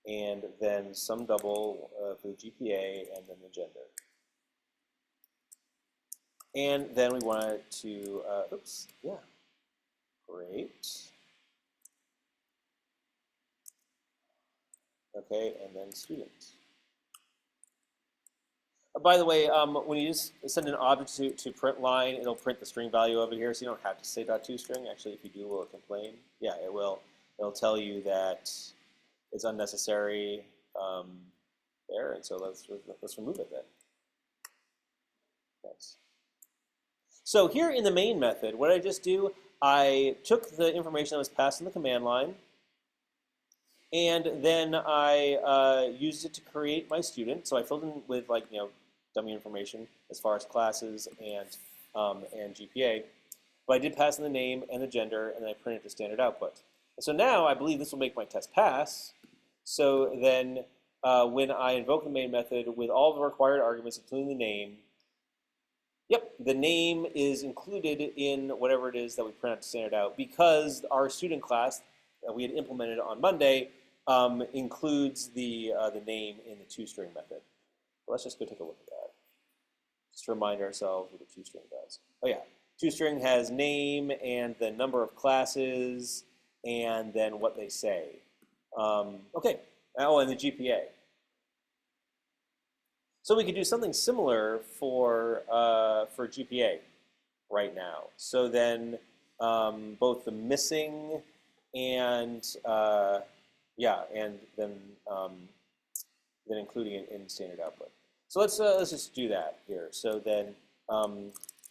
and then some double for the GPA and then the gender. And then we want it to, great. Okay, and then student. By the way, when you just send an object to print line, it'll print the string value over here, so you don't have to say .toString. Actually, if you do, will it complain? Yeah, it will. It'll tell you that it's unnecessary there, and so let's remove it then. Nice. So here in the main method, what did I just do? I took the information that was passed in the command line, and then I used it to create my student. So I filled in with dummy information as far as classes and GPA. But I did pass in the name and the gender, and then I printed to standard output. And so now I believe this will make my test pass. So then when I invoke the main method with all the required arguments, including the name. Yep, the name is included in whatever it is that we print out to standard out because our student class that we had implemented on Monday includes the name in the toString method. Let's just go take a look at that. Just to remind ourselves what the toString does. Oh yeah, toString has name and the number of classes and then what they say. Okay, oh, and the GPA. So we could do something similar for GPA right now. So then both the missing and yeah, and then including it in standard output. So let's just do that here. So then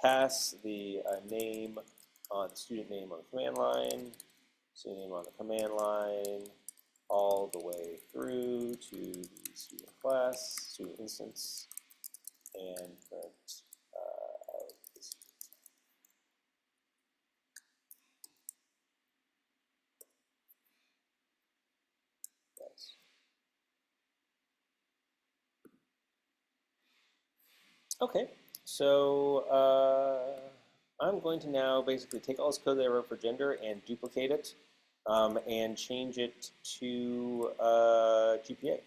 pass the name on the student name on the command line, student name on the command line, all the way through to the student class, student instance, and print out this. Yes. Okay, so I'm going to now basically take all this code that I wrote for gender and duplicate it and change it to GPA.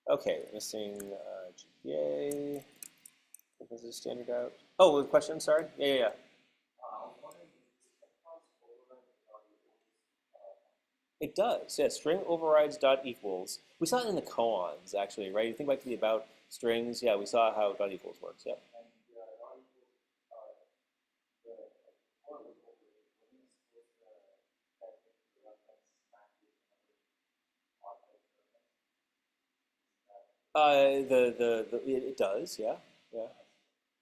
Okay, missing GPA. This is standard out. Oh, the question, sorry. Yeah. It does, yeah. String overrides dot equals. We saw it in the koans, actually, right? You think back to the about strings. Yeah, we saw how dot equals works. Yep. It does, yeah, yeah,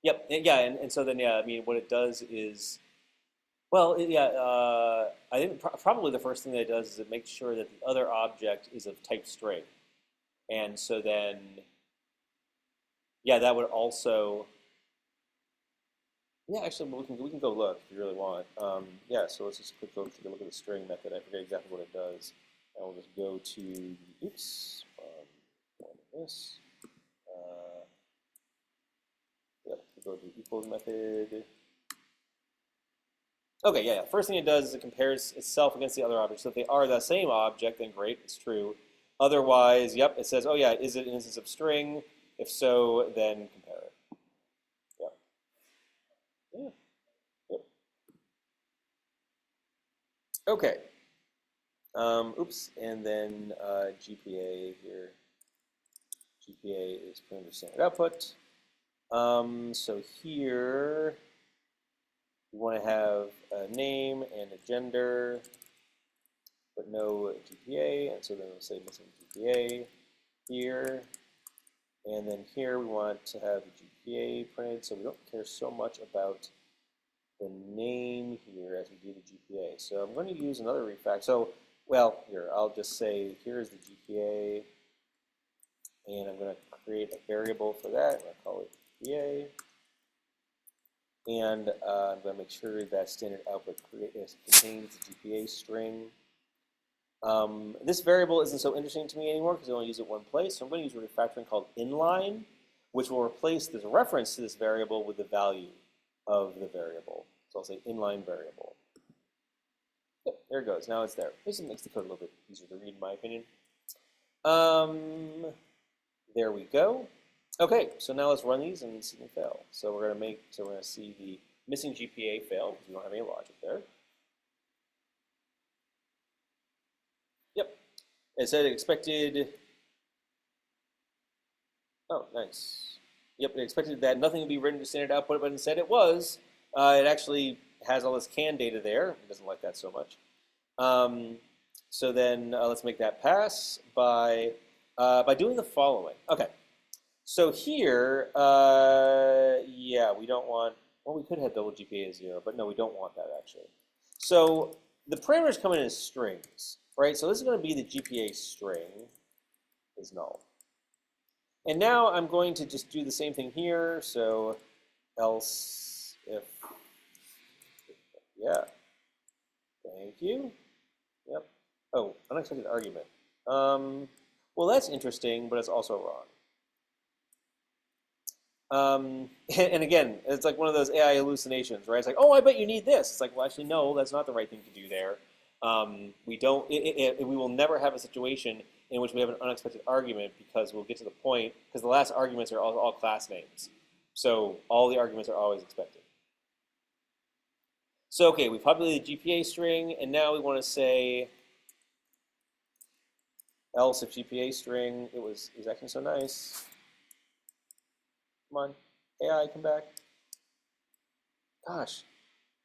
yep, yeah, and so then yeah, I mean, what it does is, well, yeah, I think probably the first thing that it does is it makes sure that the other object is of type string, and so then yeah, that would also yeah, actually we can go look if you really want. Yeah, so let's just quick go take a look at the string method. I forget exactly what it does, and we'll just go to oops, this. Uh, Yep, go to the equals method. Okay, yeah. First thing it does is it compares itself against the other object. So if they are the same object, then great, it's true. Otherwise, yep, it says, oh yeah, is it an instance of string? If so, then compare it. Yep. Yeah. Yep. Okay. Oops, and then GPA here. GPA is put under standard output. So here we want to have a name and a gender, but no GPA, and so then we'll say missing GPA here. And then here we want to have the GPA printed, so we don't care so much about the name here as we do the GPA. So I'm going to use another refactor. So, well, here, I'll just say here's the GPA, and I'm going to create a variable for that. I'm going to call it GPA. And I'm going to make sure that standard output contains the GPA string. This variable isn't so interesting to me anymore because I only use it one place. So I'm going to use a refactoring called inline, which will replace this reference to this variable with the value of the variable. So I'll say inline variable. Yep, there it goes. Now it's there. This makes the code a little bit easier to read, in my opinion. There we go. Okay, so now let's run these and see them fail. So we're going to see the missing GPA fail because we don't have any logic there. Yep, it said expected. Oh, nice. Yep, it expected that nothing would be written to standard output, but instead it was. It actually has all this CAN data there. It doesn't like that so much. So then let's make that pass by doing the following. Okay. So here, yeah, we don't want, well, we could have double GPA as 0, but no, we don't want that actually. So the parameters come in as strings, right? So this is going to be the GPA string is null. And now I'm going to just do the same thing here. So else if, yeah, thank you. Yep. Oh, unexpected argument. well, that's interesting, but it's also wrong. And again, it's like one of those AI hallucinations, right? It's like, oh, I bet you need this. It's like, well, actually, no, that's not the right thing to do there. We don't. We will never have a situation in which we have an unexpected argument because we'll get to the point because the last arguments are all class names, so all the arguments are always expected. So okay, we populated the GPA string, and now we want to say else if GPA string. It was acting so nice. Come on, AI, come back. Gosh,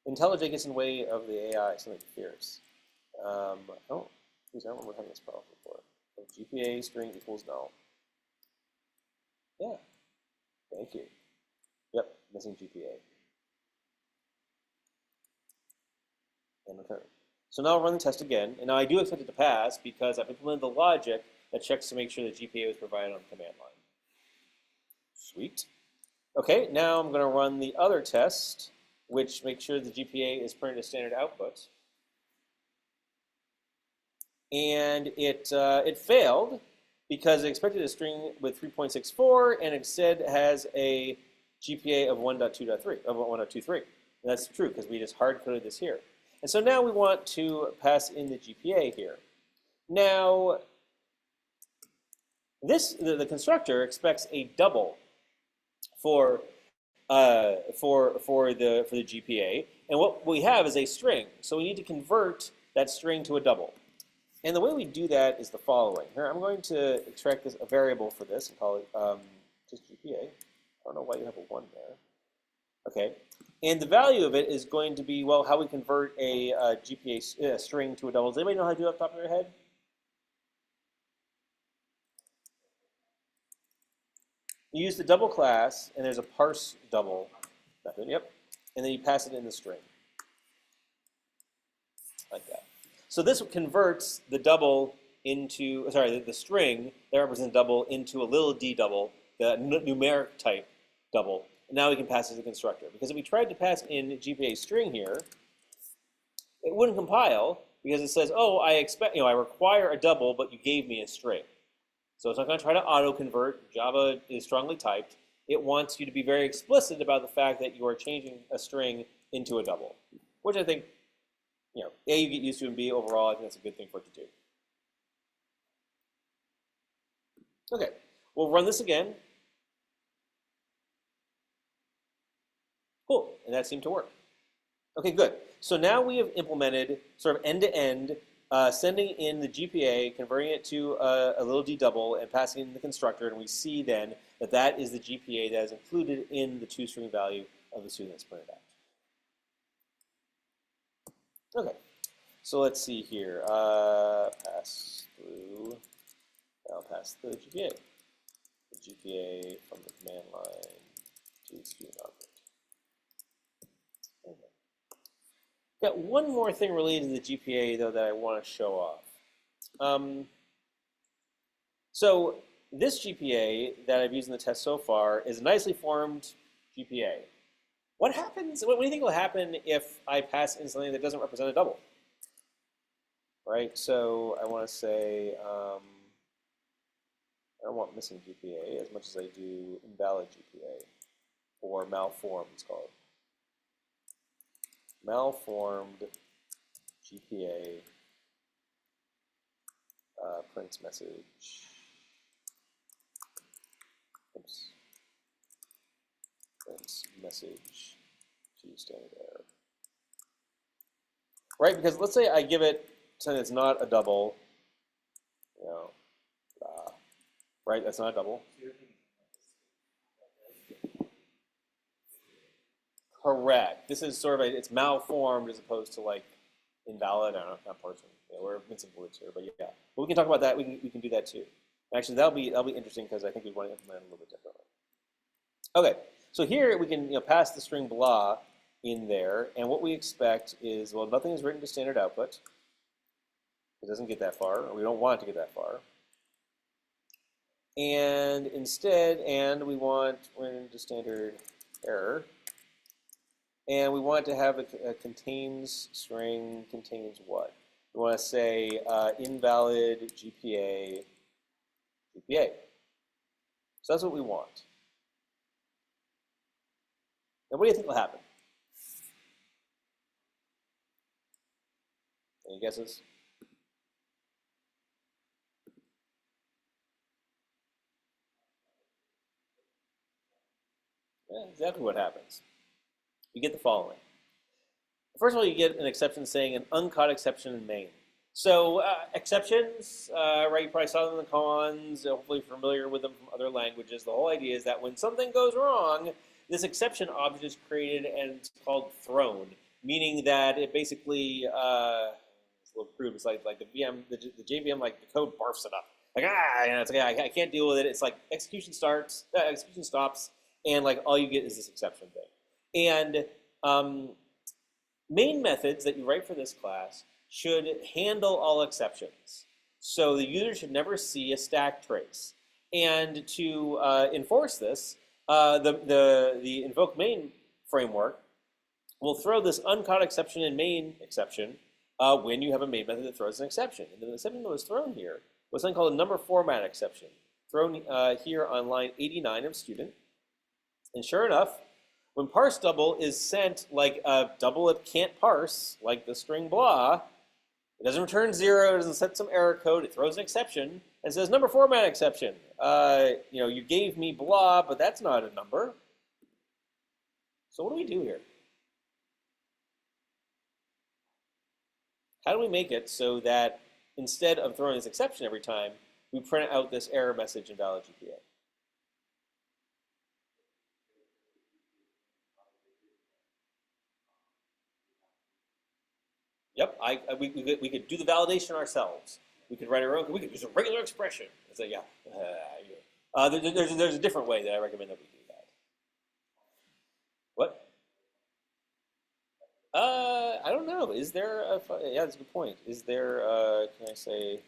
IntelliJ gets in the way of the AI, something fierce. I don't remember having this problem before. So GPA string equals null. Yeah, thank you. Yep, missing GPA. And return. So now I'll run the test again, and now I do expect it to pass because I've implemented the logic that checks to make sure the GPA was provided on the command line. Sweet. Okay, now I'm going to run the other test, which makes sure the GPA is printed as standard output. And it failed because it expected a string with 3.64 and instead has a GPA of 1.2.3, of 1.23. And that's true because we just hard-coded this here. And so now we want to pass in the GPA here. Now, the constructor expects a double for the GPA, and what we have is a string. So we need to convert that string to a double. And the way we do that is the following. Here, I'm going to extract a variable for this and call it just GPA. I don't know why you have a 1 there. Okay. And the value of it is going to be, well, how we convert a GPA string to a double. Does anybody know how to do that off the top of their head? You use the double class, and there's a parse double method. Yep. And then you pass it in the string. Like that. So this converts the double into, sorry, the string that represents double into a little d double, the numeric type double. And now we can pass it to the constructor. Because if we tried to pass in GPA string here, it wouldn't compile because it says, oh, I require a double, but you gave me a string. So it's not going to try to auto-convert. Java is strongly typed. It wants you to be very explicit about the fact that you are changing a string into a double, which I think, A, you get used to, and B, overall, I think that's a good thing for it to do. Okay, we'll run this again. Cool, and that seemed to work. Okay, good. So now we have implemented sort of end-to-end, sending in the GPA, converting it to a little d double, and passing it in the constructor, and we see then that that is the GPA that is included in the toString value of the student that's printed out. Okay, so let's see here. Pass through. I'll pass the GPA. The GPA from the command line to the student object. Okay. Got one more thing related to the GPA though that I want to show off. So this GPA that I've used in the test so far is a nicely formed GPA. What happens? What do you think will happen if I pass in something that doesn't represent a double? Right. So I want to say I don't want missing GPA as much as I do invalid GPA, or malformed, it's called. Malformed GPA prints message. Oops. Prints message to standard error. Right, because let's say I give it something that's not a double, right? That's not a double. Correct. This is sort of it's malformed as opposed to like invalid. I don't know, not person. We're mincing words here, but yeah. But we can talk about that. We can do that too. Actually, that'll be interesting because I think we want to implement it a little bit differently. Okay, so here we can pass the string blah in there, and what we expect is, well, nothing is written to standard output. It doesn't get that far, or we don't want it to get that far. And instead, we want written to standard error. And we want to have a contains string contains what? We want to say invalid GPA Yay. So that's what we want. Now, what do you think will happen? Any guesses? Yeah, exactly what happens. You get the following. First of all, you get an exception saying an uncaught exception in main. So exceptions, right? You probably saw them in the cons. Hopefully, you're familiar with them from other languages. The whole idea is that when something goes wrong, this exception object is created and it's called thrown, meaning that it basically it's a little crude. It's like the VM, the JVM, like the code barfs it up. Like it's like I can't deal with it. It's like execution stops, and like all you get is this exception thing. And um, main methods that you write for this class should handle all exceptions. So the user should never see a stack trace. And to enforce this, the invoke main framework will throw this uncaught exception in main exception when you have a main method that throws an exception. And the exception that was thrown here was something called a number format exception, thrown here on line 89 of student. And sure enough, when parse double is sent like a double it can't parse, like the string blah, it doesn't return 0, it doesn't set some error code, it throws an exception and says number format exception. You gave me blah, but that's not a number. So what do we do here? How do we make it so that instead of throwing this exception every time, we print out this error message in valid GPA? Yep, we could do the validation ourselves. We could write our own. We could use a regular expression. It's like, yeah. There's a different way that I recommend that we do that. What? I don't know. Is there a? Yeah, that's a good point. Is there? Can I say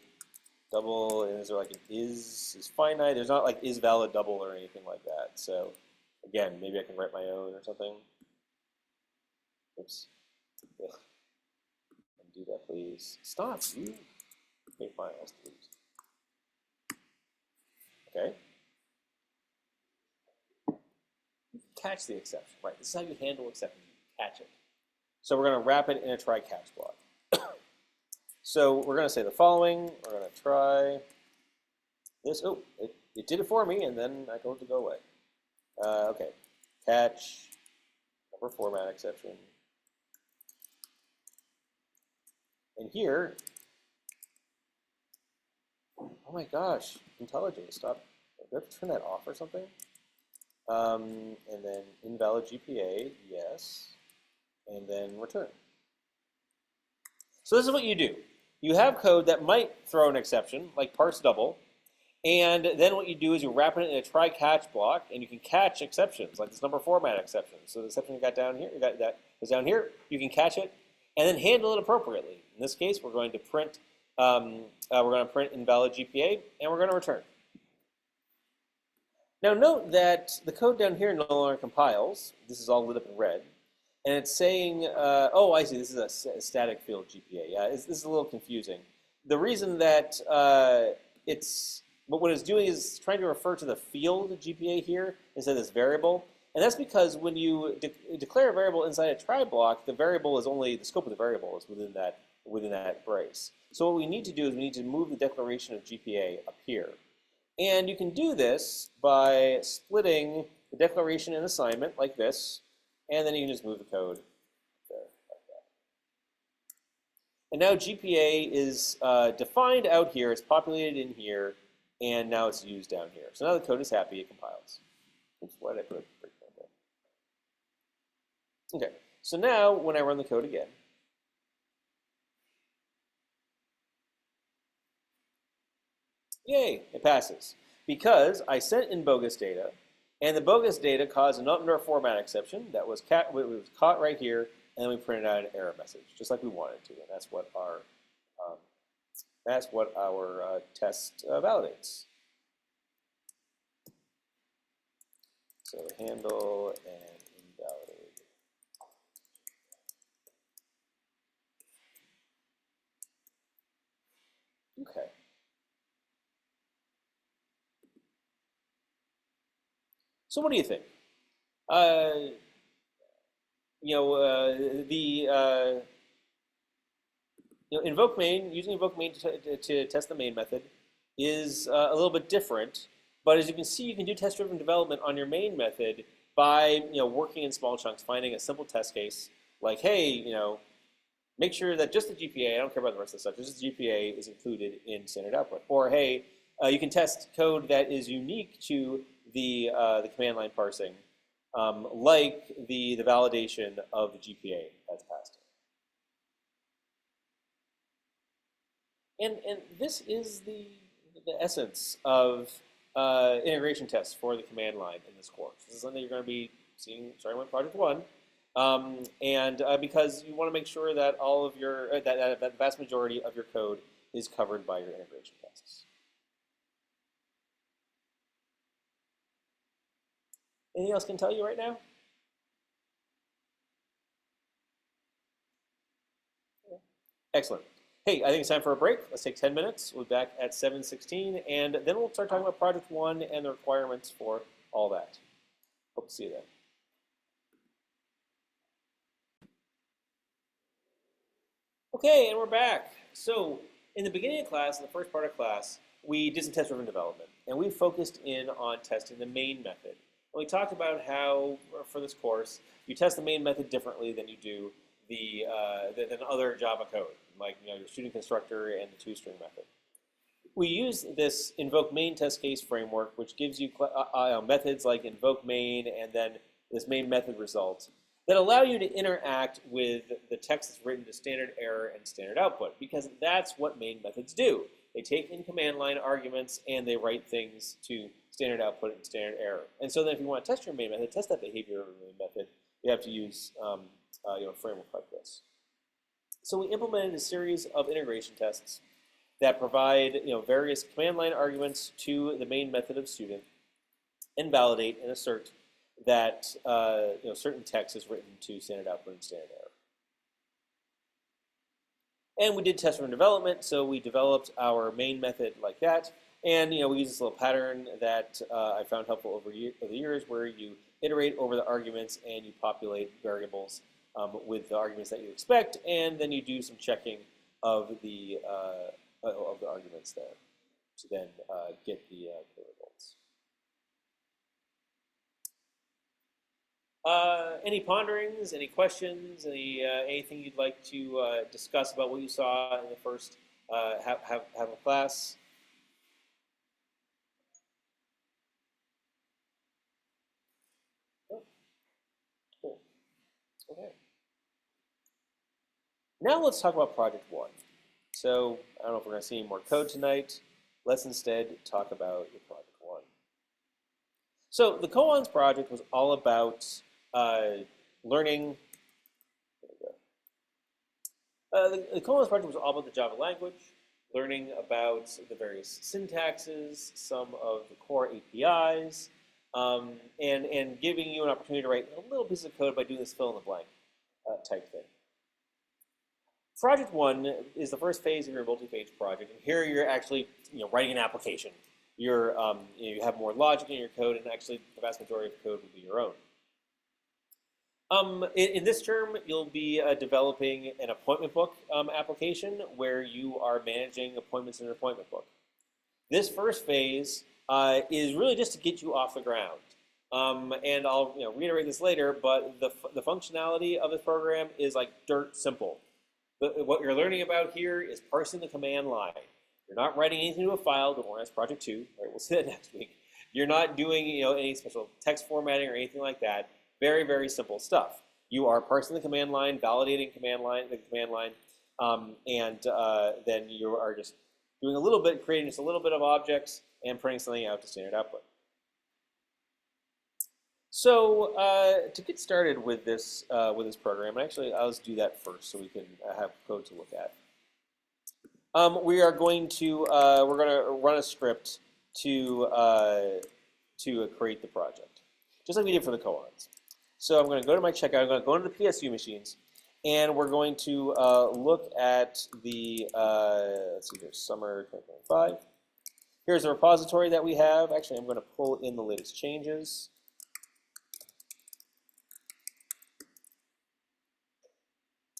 double? And is there like an is finite? There's not like is valid double or anything like that. So again, maybe I can write my own or something. Oops. Ugh. Undo that, please. Stop. You. Okay, fine. I'll delete. Okay. Catch the exception. Right. This is how you handle exceptions. You catch it. So we're going to wrap it in a try catch block. So we're going to say the following. We're going to try this. Oh, it did it for me, and then I told it to go away. Okay. Catch number format exception. And here, oh my gosh, IntelliJ, stop. Do I have to turn that off or something? And then invalid GPA, yes. And then return. So this is what you do. You have code that might throw an exception, like parse double, and then what you do is you wrap it in a try-catch block, and you can catch exceptions, like this number format exception. So the exception you got down here, that is down here, you can catch it, and then handle it appropriately. In this case, we're going to print invalid GPA, and we're going to return. Now note that the code down here no longer compiles. This is all lit up in red. And it's saying, oh, I see, this is a static field GPA. Yeah, this is a little confusing. The reason that what it's doing is trying to refer to the field GPA here instead of this variable. And that's because when you declare a variable inside a try block, the variable is only, the scope of the variable is within that brace. So what we need to do is we need to move the declaration of GPA up here. And you can do this by splitting the declaration and assignment like this, and then you can just move the code there, like that. And now GPA is defined out here, it's populated in here, and now it's used down here. So now the code is happy, it compiles. Oops, why did I put a breakpoint there? Okay, so now when I run the code again, yay, it passes. Because I sent in bogus data, and the bogus data caused a number format exception that was caught right here, and then we printed out an error message, just like we wanted to, and that's what our test validates. So handle and invalidate. Okay. So what do you think? Uh, you know, the invoke main, using invoke main to test the main method is a little bit different. But as you can see, you can do test-driven development on your main method by working in small chunks, finding a simple test case like, hey, make sure that just the GPA, I don't care about the rest of the stuff, just the GPA is included in standard output. Or hey, you can test code that is unique to the command line parsing, like the validation of the GPA that's passed in. And this is the essence of integration tests for the command line in this course. This is something you're going to be seeing starting with Project 1. And because you want to make sure that all of your that the vast majority of your code is covered by your integration tests. Anything else I can tell you right now? Excellent. Hey, I think it's time for a break. Let's take 10 minutes. We'll be back at 7:16, and then we'll start talking about Project 1 and the requirements for all that. Hope to see you then. Okay, and we're back. So in the beginning of class, in the first part of class, we did some test-driven development, and we focused in on testing the main method. And we talked about how, for this course, you test the main method differently than you do than other Java code, like your student constructor and the toString method. We use this invoke main test case framework, which gives you methods like invoke main and then this main method result that allow you to interact with the text that's written to standard error and standard output, because that's what main methods do. They take in command line arguments and they write things to standard output and standard error. And so then if you want to test your main method, test that behavior of your main method, you have to use a framework like this. So we implemented a series of integration tests that provide various command line arguments to the main method of student and validate and assert that certain text is written to standard output and standard error. And we did test-driven development, so we developed our main method like that. And we use this little pattern that I found helpful over the years, where you iteration over the arguments and you populate variables with the arguments that you expect, and then you do some checking of the arguments there to then get the results. Any ponderings, any questions, anything you'd like to discuss about what you saw in the first have a class? Oh, cool. Okay. Now let's talk about Project 1. So I don't know if we're going to see any more code tonight. Let's instead talk about your Project 1. So the Koans project was all about learning. The Koans project was all about the Java language, learning about the various syntaxes, some of the core APIs, and giving you an opportunity to write a little piece of code by doing this fill-in-the-blank type thing. Project 1 is the first phase of your multi-page project, and here you're actually writing an application. You have more logic in your code, and actually the vast majority of code will be your own. In this term, you'll be developing an appointment book application where you are managing appointments in an appointment book. This first phase is really just to get you off the ground. And I'll reiterate this later, but the functionality of this program is like dirt simple. What you're learning about here is parsing the command line. You're not writing anything to a file. Don't worry, that's Project 2. Right, we'll see that next week. You're not doing any special text formatting or anything like that. Very, very simple stuff. You are parsing the command line, validating the command line, and then you are just doing a little bit, creating just a little bit of objects and printing something out to standard output. So to get started with this program, actually I'll just do that first so we can have code to look at. We are going to run a script to create the project, just like we did for the koans. So I'm going to go to my checkout. I'm going to go into the PSU machines, and we're going to look at the let's see here, summer 2025. Here's a repository that we have. Actually, I'm going to pull in the latest changes.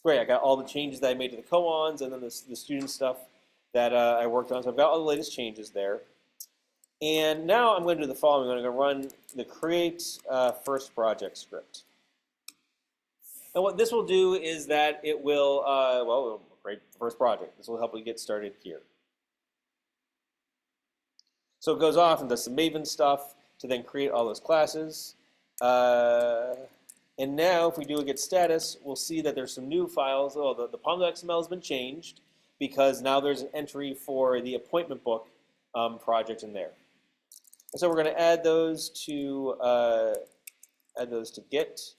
Great, I got all the changes that I made to the koans and then the student stuff that I worked on. So I've got all the latest changes there. And now I'm going to do the following. I'm going to run the create first project script. And what this will do is that it will, well, it'll create the first project. This will help you get started here. So it goes off and does some Maven stuff to then create all those classes. And now if we do a get status, we'll see that there's some new files. Oh, the pom.xml has been changed because now there's an entry for the appointment book project in there. And so we're going to add those to Git.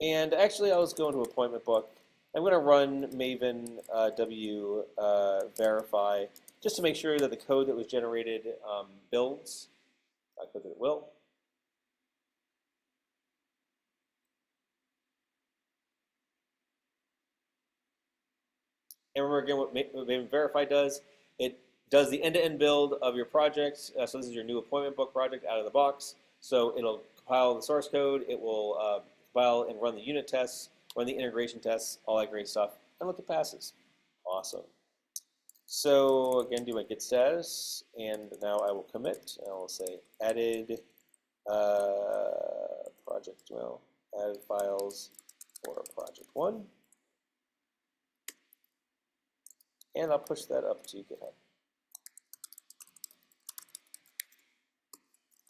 And actually, I'll just go into appointment book. I'm going to run Maven w verify just to make sure that the code that was generated builds. I click that it will. And remember again what Maven verify does. It does the end-to-end build of your project. So this is your new appointment book project out of the box. So it'll compile the source code. It will compile and run the unit tests, run the integration tests, all that great stuff, and look at passes. Awesome. So again, do my git status, and now I will commit. And I will say added project, well, added files for project 1. And I'll push that up to GitHub.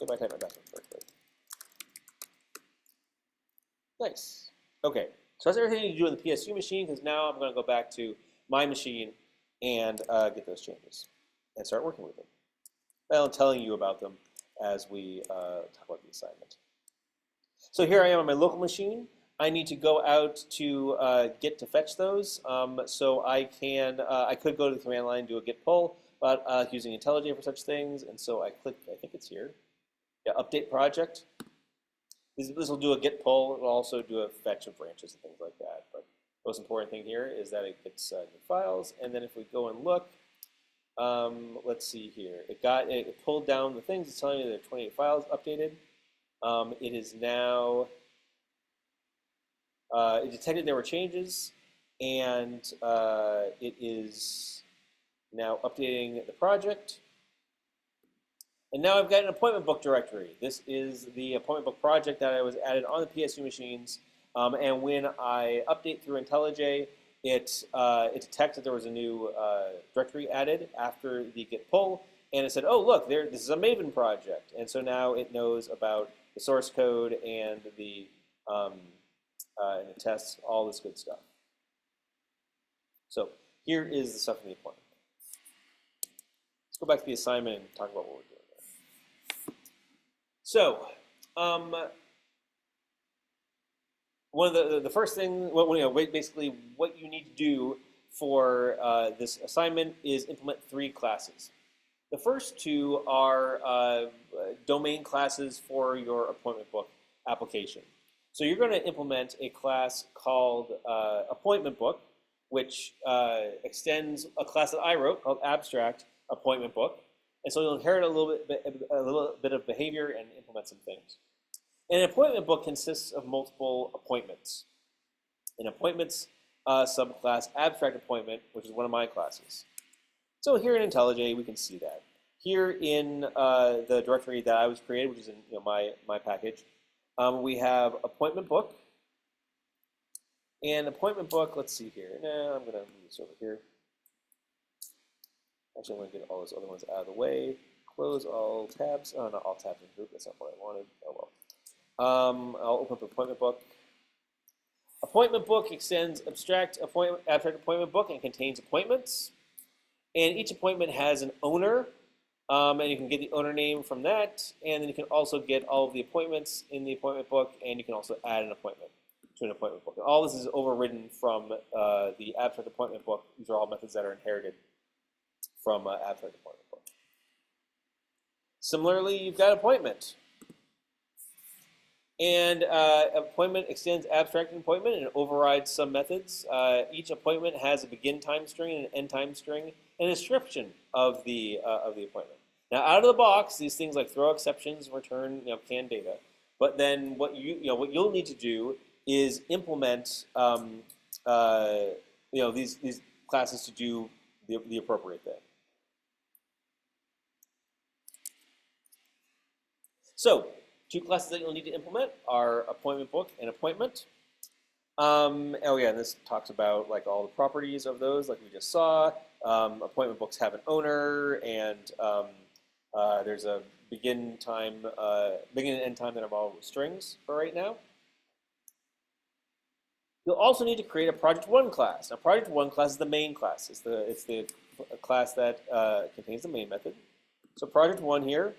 If I type my password correctly. Nice. Okay, so that's everything you do on the PSU machine, because now I'm going to go back to my machine and get those changes and start working with them. Well, I'm telling you about them as we talk about the assignment. So here I am on my local machine. I need to go out to Git to fetch those. So I could go to the command line and do a Git pull, but using IntelliJ for such things. And so I click, I think it's here. Yeah, update project. This will do a Git pull. It'll also do a fetch of branches and things like that. But the most important thing here is that it gets new files. And then if we go and look, let's see here. It pulled down the things. It's telling you there are 28 files updated. It is now. It detected there were changes, and it is now updating the project. And now I've got an appointment book directory. This is the appointment book project that I was added on the PSU machines. And when I update through IntelliJ, it detected there was a new directory added after the git pull. And it said, oh, look, this is a Maven project. And so now it knows about the source code and the tests, all this good stuff. So here is the stuff in the appointment. Let's go back to the assignment and talk about what we're doing there. So one of the first thing, basically what you need to do for this assignment is implement 3 classes. The first 2 are domain classes for your appointment book application. So you're going to implement a class called appointment book, which extends a class that I wrote called abstract appointment book. And so you'll inherit a little bit of behavior and implement some things. And an appointment book consists of multiple appointments. An appointments subclass abstract appointment, which is one of my classes. So here in IntelliJ, we can see that. Here in the directory that I was created, which is in my package, we have appointment book. And appointment book, let's see here. Now I'm going to move this over here. Actually, I'm going to get all those other ones out of the way. Close all tabs. Oh, not all tabs in group. That's not what I wanted. Oh, well. I'll open up appointment book. Appointment book extends abstract appointment book and contains appointments. And each appointment has an owner. And you can get the owner name from that. And then you can also get all of the appointments in the appointment book. And you can also add an appointment to an appointment book. And all this is overridden from the abstract appointment book. These are all methods that are inherited from abstract appointment book. Similarly, you've got appointment. And appointment extends abstract appointment and it overrides some methods. Each appointment has a begin time string and an end time string and a description of the appointment. Now, out of the box, these things like throw exceptions, return canned data. But then what you'll need to do is implement these classes to do the appropriate thing. So, two classes that you'll need to implement are appointment book and appointment. Oh yeah, and this talks about like all the properties of those, like we just saw. Appointment books have an owner, and there's a begin and end time that involve strings for right now. You'll also need to create a Project One class. Now, Project One class is the main class. It's the class that contains the main method. So Project One here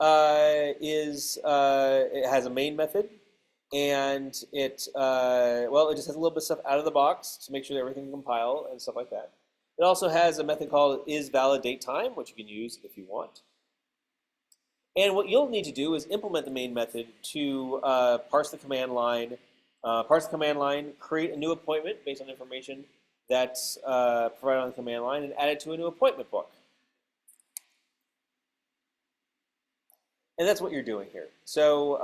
it has a main method, and it just has a little bit of stuff out of the box to make sure that everything can compile and stuff like that. It also has a method called isValidateTime, which you can use if you want. And what you'll need to do is implement the main method to parse the command line, create a new appointment based on information that's provided on the command line, and add it to a new appointment book. And that's what you're doing here. So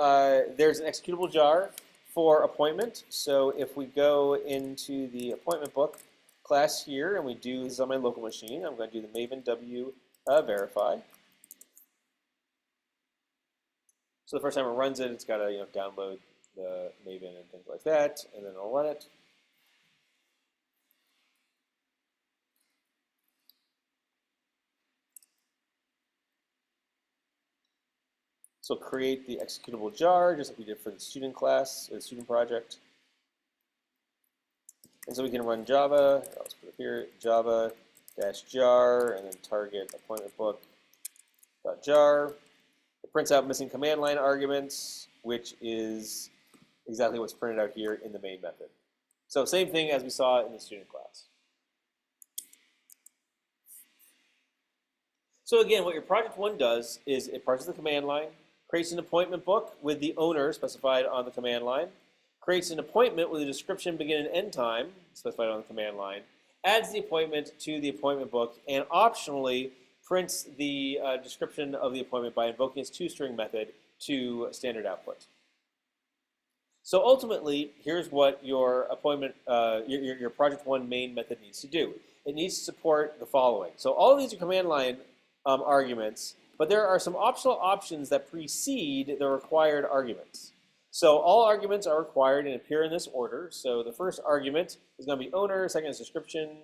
there's an executable jar for appointment. So if we go into the appointment book class here, and we do this on my local machine, I'm going to do the Maven W verify. So the first time it runs it, it's got to download the Maven and things like that, and then it'll run it. So create the executable jar, just like we did for the student class, or the student project. And so we can run Java, let's put it here, Java-jar, and then target appointment book.jar. It prints out missing command line arguments, which is exactly what's printed out here in the main method. So same thing as we saw in the student class. So again, what your Project One does is it parses the command line, creates an appointment book with the owner specified on the command line, creates an appointment with a description, begin and end time specified on the command line, adds the appointment to the appointment book, and optionally prints the description of the appointment by invoking its toString method to standard output. So ultimately, here's what your appointment, your Project One main method needs to do. It needs to support the following. So all of these are command line arguments, but there are some optional options that precede the required arguments. So all arguments are required and appear in this order. So the first argument is going to be owner, second is description,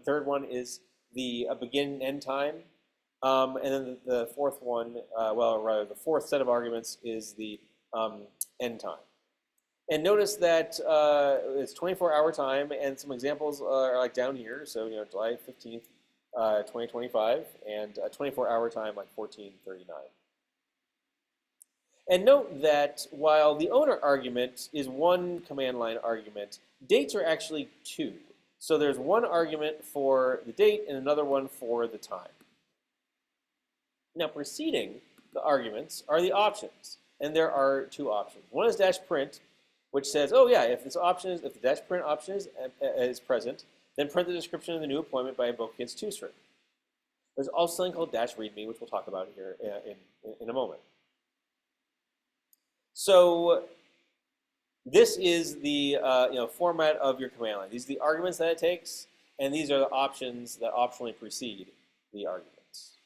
third one is the begin and end time, and then the fourth one, the fourth set of arguments is the end time. And notice that it's 24-hour time, and some examples are like down here. So July 15th, 2025, and 24-hour time like 1439. And note that while the owner argument is one command line argument, dates are actually two. So there's one argument for the date and another one for the time. Now preceding the arguments are the options, and there are two options. One is -print, which says, oh yeah, if the -print option is present, then print the description of the new appointment by invoking its toString. There's also something called -readme, which we'll talk about here in a moment. So this is the format of your command line. These are the arguments that it takes, and these are the options that optionally precede the arguments.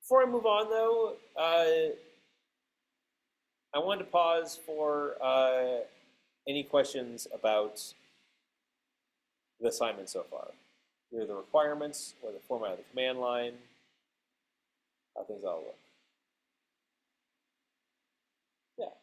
Before I move on, though, I wanted to pause for any questions about the assignment so far, either the requirements or the format of the command line, how things all look. Yeah.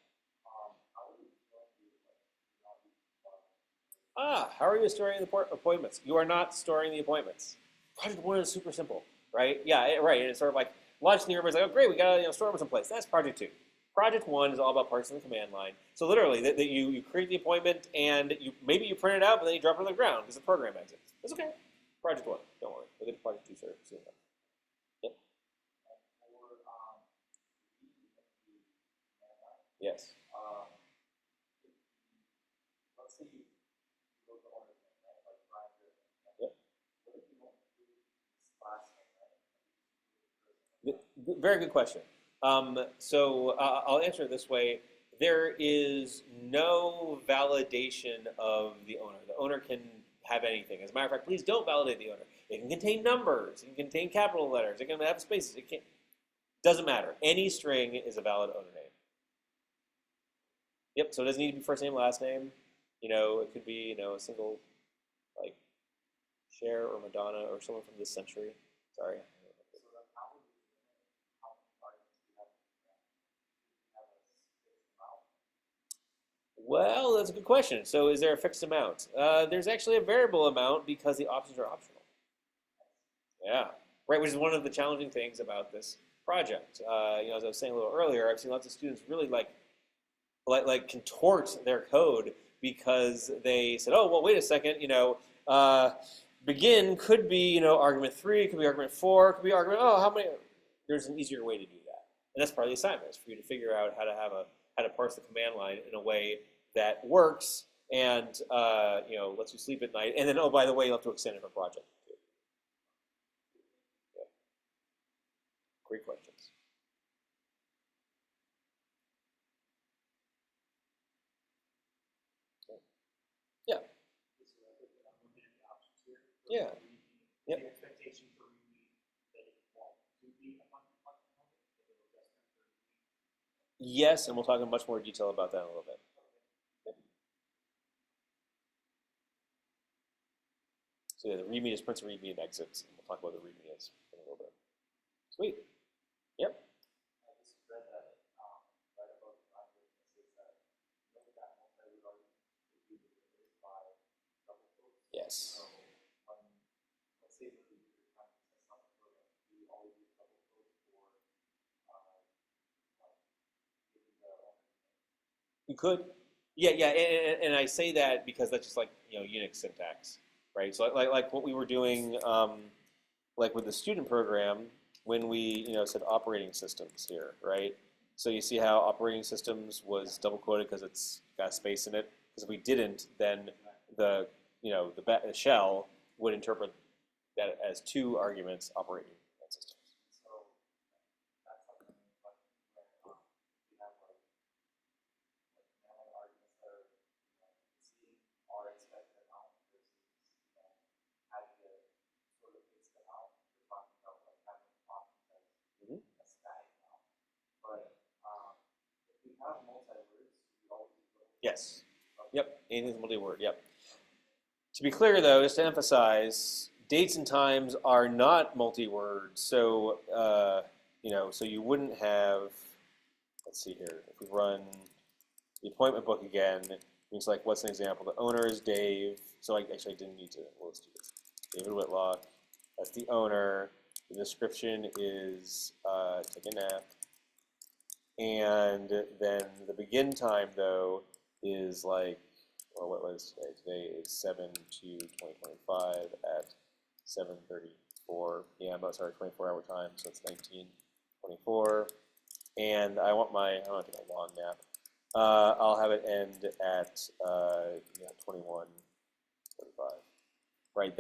How are you storing the appointments? You are not storing the appointments. Project One is super simple, right? Yeah, right. It's sort of like logically everybody's like, oh great, we gotta store them someplace. That's Project Two. Project One is all about parsing the command line. So literally, that you create the appointment and maybe you print it out, but then you drop it on the ground because the program exits. It's okay. Project One, don't worry. We'll get to Project Two soon enough. Yep. Yes. Let's say you go to order like Roger. Yep. What if you want to do this last thing, right? Very good question. I'll answer it this way. There is no validation of the owner. The owner can have anything. As a matter of fact, please don't validate the owner. It can contain numbers. It can contain capital letters. It can have spaces. It can't. Doesn't matter. Any string is a valid owner name. Yep. So it doesn't need to be first name, last name. It could be a single like Cher or Madonna or someone from this century. Sorry. So then how would you limit how many arguments you have in the have a fixed amount? Well, that's a good question. So is there a fixed amount? There's actually a variable amount because the options are optional. Yeah, right, which is one of the challenging things about this project. As I was saying a little earlier, I've seen lots of students really like contort their code because they said, oh, well, wait a second, begin could be, argument 3, could be argument 4, could be argument, oh, how many? There's an easier way to do that. And that's part of the assignment, is for you to figure out how to parse the command line in a way that works and, lets you sleep at night. And then, oh, by the way, you'll have to extend it for project too. Yeah. Great questions. Yeah. Is there like unlimited options here? Yeah. The Yep. expectation for me that it won't do be a function that it'll just turn for Yes, and we'll talk in much more detail about that in a little bit. Yep. So yeah, the README is prints and README and exits, and we'll talk about the README is in a little bit. Sweet. Yep. I just read that right above the line where it says that that multi-root argument could be delivered by double quotes. Yes. So when let's say that you're trying to test out the program, do you always use double quotes for like giving the owner name? You could. Yeah, yeah, and I say that because that's just like Unix syntax, right? So like what we were doing, like with the student program when we said operating systems here, right? So you see how operating systems was double quoted because it's got space in it. Because if we didn't, then the the shell would interpret that as 2 arguments operating systems. So that's something like where you have like mailing arguments that are exceeding our expected amount versus having to sort of fix them out. We're talking about like having options as Mhm. a static amount. But if we have multi-words, we always use those. Yes. Yep. Anything's multi-word. Yep. To be clear, though, just to emphasize, dates and times are not multi-word. So, so you wouldn't have. Let's see here. If we run the appointment book again, it's like, what's an example? The owner is Dave. So I actually didn't need to. Well, let's do this. David Whitlock. That's the owner. The description is take a nap. And then the begin time, though, is like, well, what was today? Today is 7/2/2025 at 7:34 p.m. Oh, sorry, 24-hour time, so it's 19:24. And I want to take a long nap. I'll have it end at 21:45. Right.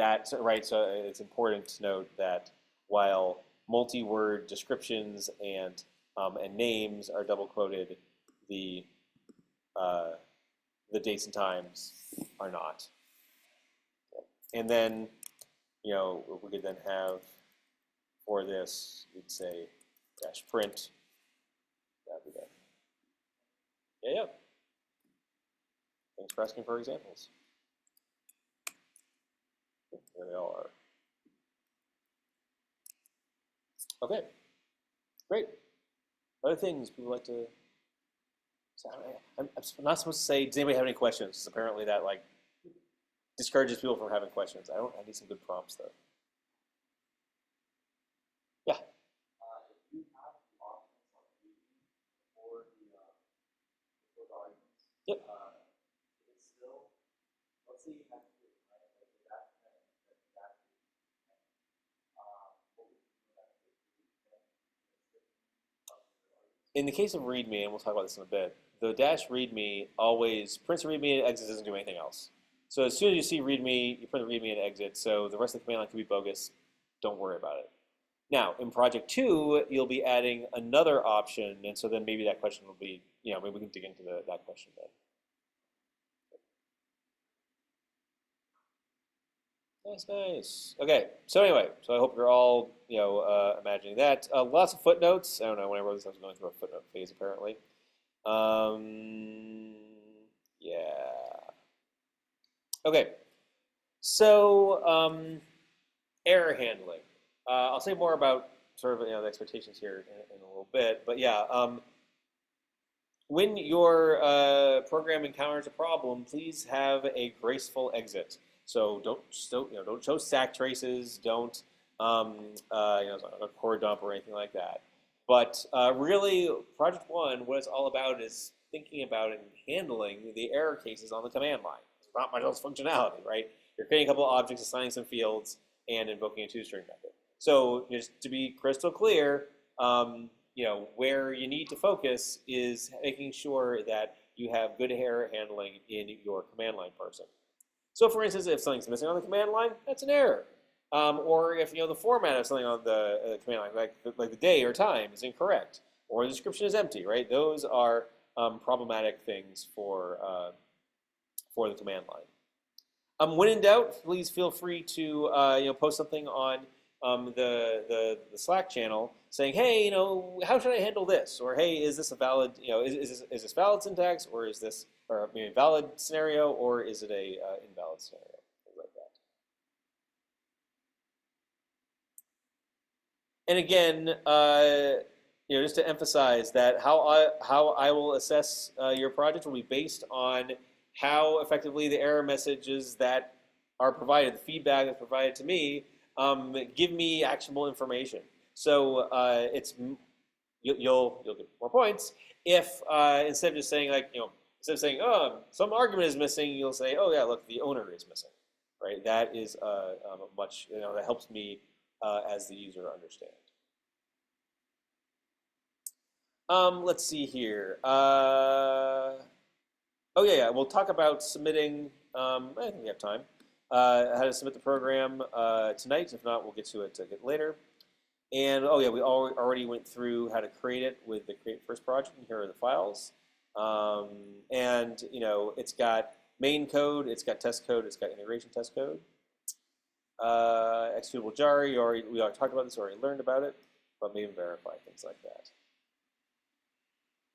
So it's important to note that while multi-word descriptions and names are double quoted, the dates and times are not. And then, we could then have for this, we'd say dash print. That'd be that. Yeah. Thanks for asking for examples. There they all are. Okay, great. Other things people like to. I'm not supposed to say, does anybody have any questions? Because apparently that discourages people from having questions. I need some good prompts though. Yeah. If you have the options like reading before the arguments, Yep. it's still, let's say you have to do it, right? Like the dash and the dash what would you do with that? In the case of README, and we'll talk about this in a bit, the dash README always prints README and exits, doesn't do anything else. So as soon as you see README, you print the README and exit. So the rest of the command line could be bogus. Don't worry about it. Now, in project 2, you'll be adding another option, and so then maybe that question will be, maybe we can dig into that question then. Nice, nice. Okay, so anyway, so I hope you're all, imagining that. Lots of footnotes. I don't know, when I wrote this, I was going through a footnote phase, apparently. Yeah. Okay, so error handling. I'll say more about sort of the expectations here in a little bit, but yeah, when your program encounters a problem, please have a graceful exit. So don't show stack traces, don't a core dump or anything like that. But really, Project One, what it's all about is thinking about and handling the error cases on the command line. It's not much else functionality, right? You're creating a couple of objects, assigning some fields, and invoking a toString method. So just to be crystal clear, where you need to focus is making sure that you have good error handling in your command line parsing. So for instance, if something's missing on the command line, that's an error. Or if the format of something on the command line, like the day or time, is incorrect, or the description is empty, right? Those are problematic things for the command line. When in doubt, please feel free to post something on the Slack channel saying, hey, how should I handle this? Or hey, is this a valid, is this valid syntax, or is this valid scenario, or is it a invalid scenario? Things like that. And again, just to emphasize that how I will assess your project will be based on how effectively the error messages that are provided, the feedback that's provided to me, give me actionable information. So you'll get more points if instead of just saying instead of saying some argument is missing, you'll say oh yeah, look, the owner is missing, right? That is much that helps me as the user understand. Let's see here. Oh yeah, we'll talk about submitting. I think we have time. How to submit the program tonight. If not, we'll get to it later. And oh yeah, we already went through how to create it with the Create First project, and here are the files. And it's got main code, it's got test code, it's got integration test code. Executable jar, we already talked about this, already learned about it, but maybe verify things like that.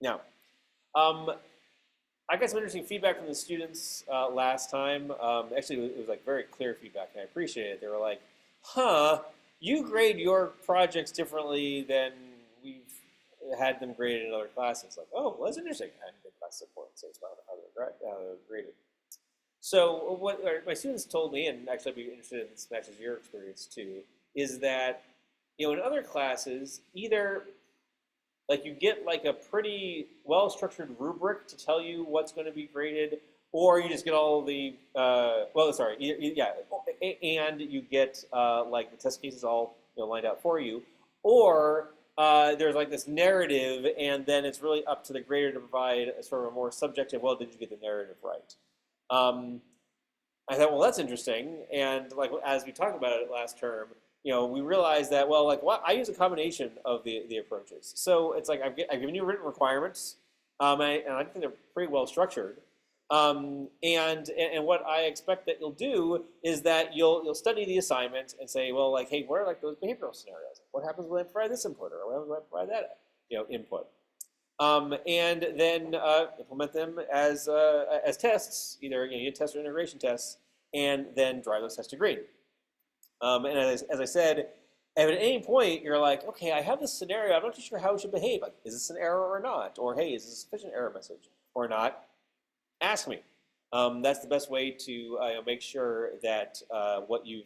Now, I got some interesting feedback from the students last time. Actually, it was like very clear feedback, and I appreciate it. They were like, huh, you grade your projects differently than we've had them graded in other classes. Like, oh, well, that's interesting. I hadn't been class support, so it's about how they're graded. So what my students told me, and actually I'd be interested in this matches your experience too, is that in other classes, either like you get like a pretty well-structured rubric to tell you what's going to be graded, or you just get all the and you get like the test cases all lined out for you, or there's like this narrative, and then it's really up to the grader to provide a sort of a more subjective. Well, did you get the narrative right? I thought, well, that's interesting, and like as we talked about it last term, we realized that, well, like I use a combination of the approaches. So it's like I've given you written requirements, and I think they're pretty well structured. And what I expect that you'll do is that you'll study the assignment and say, well, like, hey, what are like those behavioral scenarios? What happens when I provide this input, or what happens when I provide that input? And then implement them as tests, either unit tests or integration tests, and then drive those tests to grade. And as I said, if at any point you're like, okay, I have this scenario, I'm not too sure how it should behave. Like, is this an error or not? Or hey, is this a sufficient error message or not? Ask me. That's the best way to make sure that what you're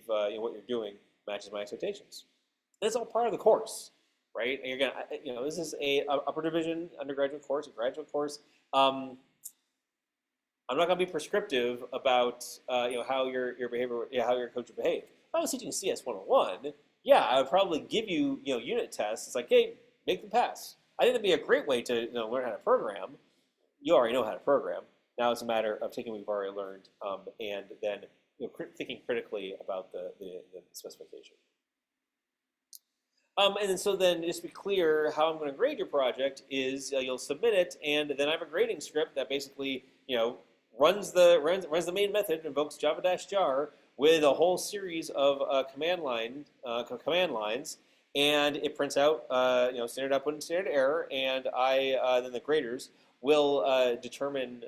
doing matches my expectations. And it's all part of the course, right? And you're gonna, this is a upper division undergraduate course, a graduate course. I'm not going to be prescriptive about how your behavior, how your coach would behave. If I was teaching CS 101, yeah, I would probably give you unit tests. It's like, hey, make them pass. I think that'd be a great way to learn how to program. You already know how to program. Now it's a matter of taking what you've already learned and then thinking critically about the specification. And then, so then, just to be clear, how I'm going to grade your project is you'll submit it, and then I have a grading script that basically, runs the main method, invokes java-jar with a whole series of command lines, and it prints out, standard output and standard error, and then the graders will determine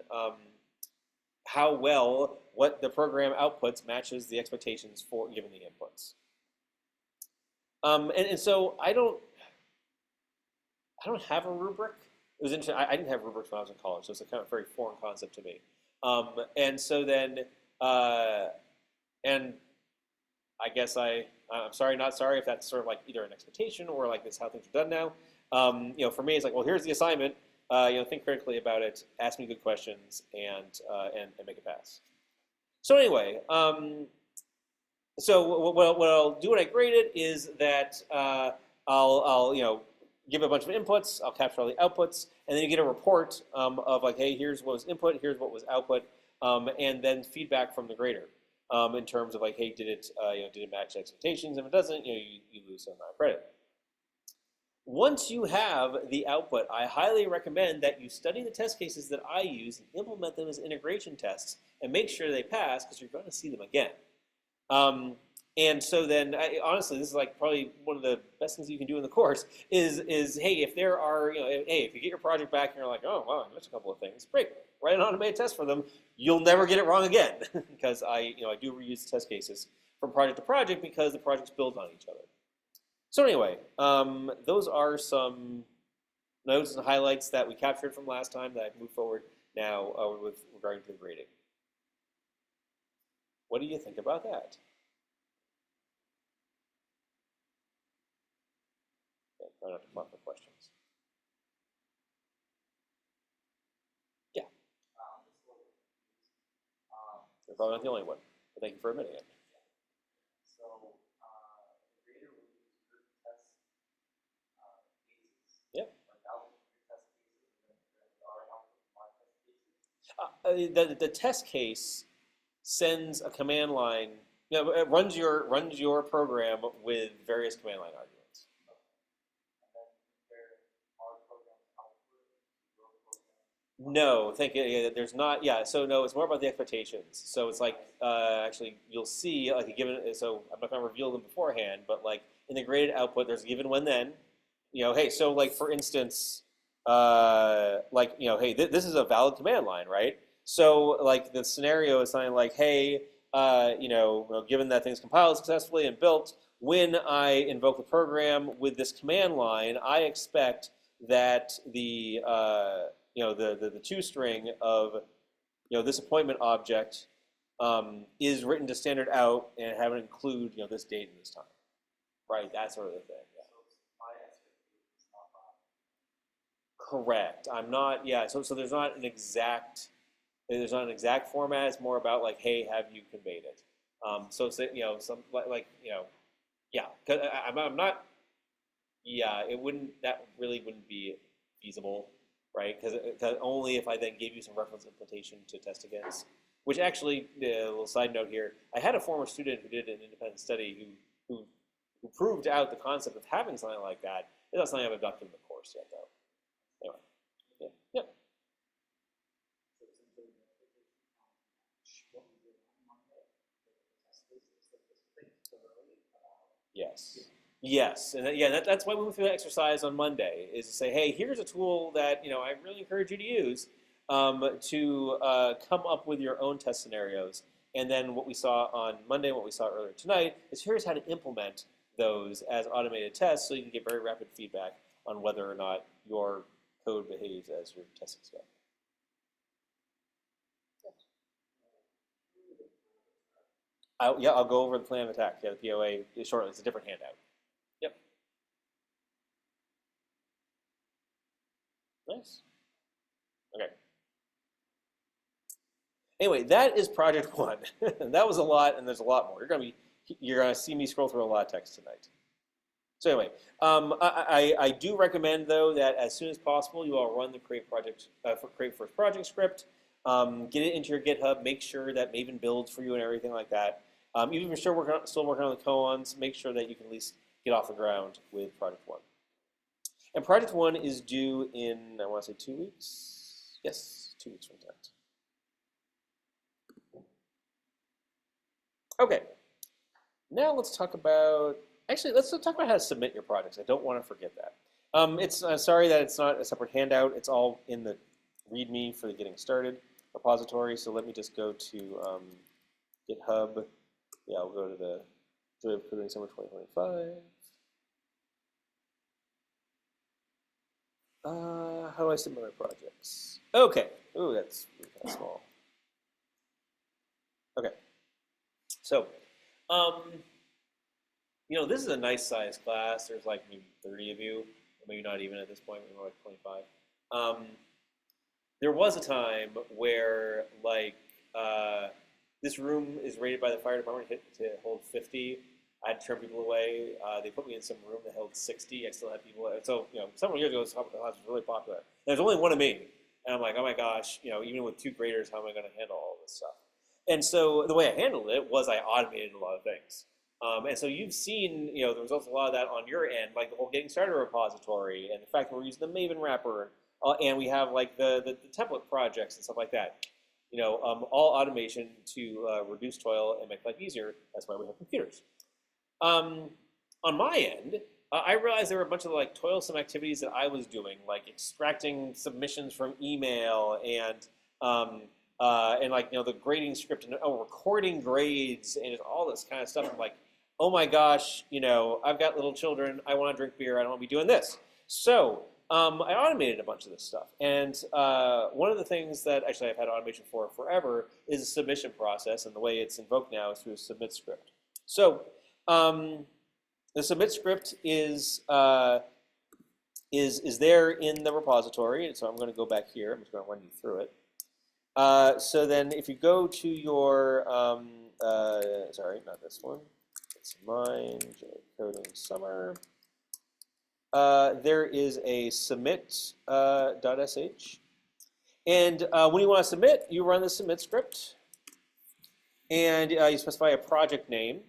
how well what the program outputs matches the expectations for given the inputs. And so I don't have a rubric. It was interesting. I didn't have rubrics when I was in college, so it's a kind of very foreign concept to me. And so then, and I guess I'm sorry, not sorry if that's sort of like either an expectation or like this is how things are done now. For me, it's like, well, here's the assignment. Think critically about it, ask me good questions, and make it pass. So anyway, so what I'll do when I grade it is that I'll give a bunch of inputs, I'll capture all the outputs, and then you get a report of like, hey, here's what was input, here's what was output, and then feedback from the grader in terms of like, hey, did it match expectations? If it doesn't, you lose some credit. Once you have the output, I highly recommend that you study the test cases that I use and implement them as integration tests and make sure they pass because you're going to see them again. And so then, honestly, this is like probably one of the best things you can do in the course is hey, if there are, hey, if you get your project back and you're like, oh, wow, I missed a couple of things, great, write an automated test for them. You'll never get it wrong again because I do reuse test cases from project to project because the projects build on each other. So anyway, those are some notes and highlights that we captured from last time that I've moved forward now with regarding to the grading. What do you think about that? Okay, try not to prompt for questions. Yeah. You're probably not the only one, but thank you for admitting it. So, the grader will use group test cases. Yep. Like output test cases, and then there are output my test cases. The test case sends a command line. It runs your program with various command line arguments. And then there are programs output your program. No, thank you. Yeah, there's not. Yeah, so no, it's more about the expectations. So it's like actually you'll see like a given. So I'm not going to reveal them beforehand, but like in the graded output, there's a given when then. Hey, so like for instance, hey, this is a valid command line, right? So like the scenario is something like, hey, given that things compiled successfully and built, when I invoke the program with this command line, I expect that the toString of this appointment object is written to standard out and have it include this date and this time, right? That sort of the thing. Yeah. So my expectation is not Correct. I'm not. Yeah. So there's not an exact. There's not an exact format. It's more about like, hey, have you conveyed it? So it's some yeah. Because I'm not. Yeah, it wouldn't. That really wouldn't be feasible, right? Because only if I then gave you some reference implementation to test against. Which actually, a little side note here, I had a former student who did an independent study who proved out the concept of having something like that. It's not something I've adopted in the course yet, though. Anyway, yeah, yep. so simply the application what we did on Monday, the test cases that was pretty thoroughly about. Yes. Yes, and that's why we went through the exercise on Monday is to say, hey, here's a tool that I really encourage you to use to come up with your own test scenarios. And then what we saw on Monday, and what we saw earlier tonight, is here's how to implement those as automated tests, so you can get very rapid feedback on whether or not your code behaves as your tests expect. I'll go over the plan of attack. Yeah, the POA shortly. It's a different handout. Yep. Nice. Okay. Anyway, that is project one. That was a lot, and there's a lot more. You're gonna see me scroll through a lot of text tonight. So anyway, I do recommend though that as soon as possible you all run the create first project script, get it into your GitHub, make sure that Maven builds for you and everything like that. Even if you're still working on the koans, make sure that you can at least get off the ground with Project One. And Project One is due in, I want to say 2 weeks. Yes, 2 weeks from tonight. Okay. Now let's talk about, actually, let's talk about how to submit your projects. I don't want to forget that. It's sorry that it's not a separate handout. It's all in the README for the Getting Started repository. So let me just go to GitHub. Yeah, I'll go to the Joy of Coding Summer 2025. How do I submit my projects? Okay. Ooh, that's really kind of small. Okay. So, this is a nice size class. There's like maybe 30 of you, or maybe not even at this point, maybe more like 25. There was a time where this room is rated by the fire department to hold 50. I had to turn people away. They put me in some room that held 60. I still had people. So, several years ago, this class was really popular. And there's only one of me. And I'm like, oh my gosh, even with 2 graders, how am I going to handle all this stuff? And so the way I handled it was I automated a lot of things. And so you've seen, the results of a lot of that on your end, like the whole Getting Started repository and the fact that we're using the Maven wrapper, and we have like the template projects and stuff like that. All automation to reduce toil and make life easier. That's why we have computers. On my end, I realized there were a bunch of like toilsome activities that I was doing, like extracting submissions from email and the grading script and recording grades and all this kind of stuff. I'm like, oh my gosh, I've got little children. I want to drink beer. I don't want to be doing this. So I automated a bunch of this stuff. And one of the things that actually I've had automation for forever is the submission process. And the way it's invoked now is through a submit script. So the submit script is there in the repository. And so I'm going to go back here. I'm just going to run you through it. So then if you go to your, sorry, not this one. It's mine, Coding Summer. There is a submit.sh. And when you want to submit, you run the submit script. And you specify a project name.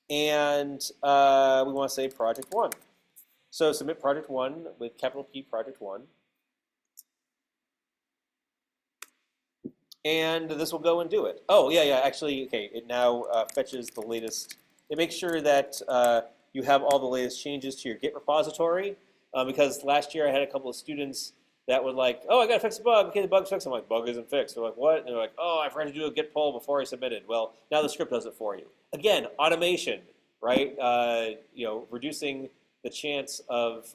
And we want to say Project 1. So submit Project 1 with capital P Project 1. And this will go and do it. Oh, yeah, actually, okay, it now fetches the latest. It makes sure that you have all the latest changes to your Git repository, because last year I had a couple of students that were like, oh, I got to fix a bug. Okay, the bug's fixed. I'm like, bug isn't fixed. They're like, what? And they're like, oh, I forgot to do a Git pull before I submitted. Well, now the script does it for you. Again, automation, right? Reducing the chance of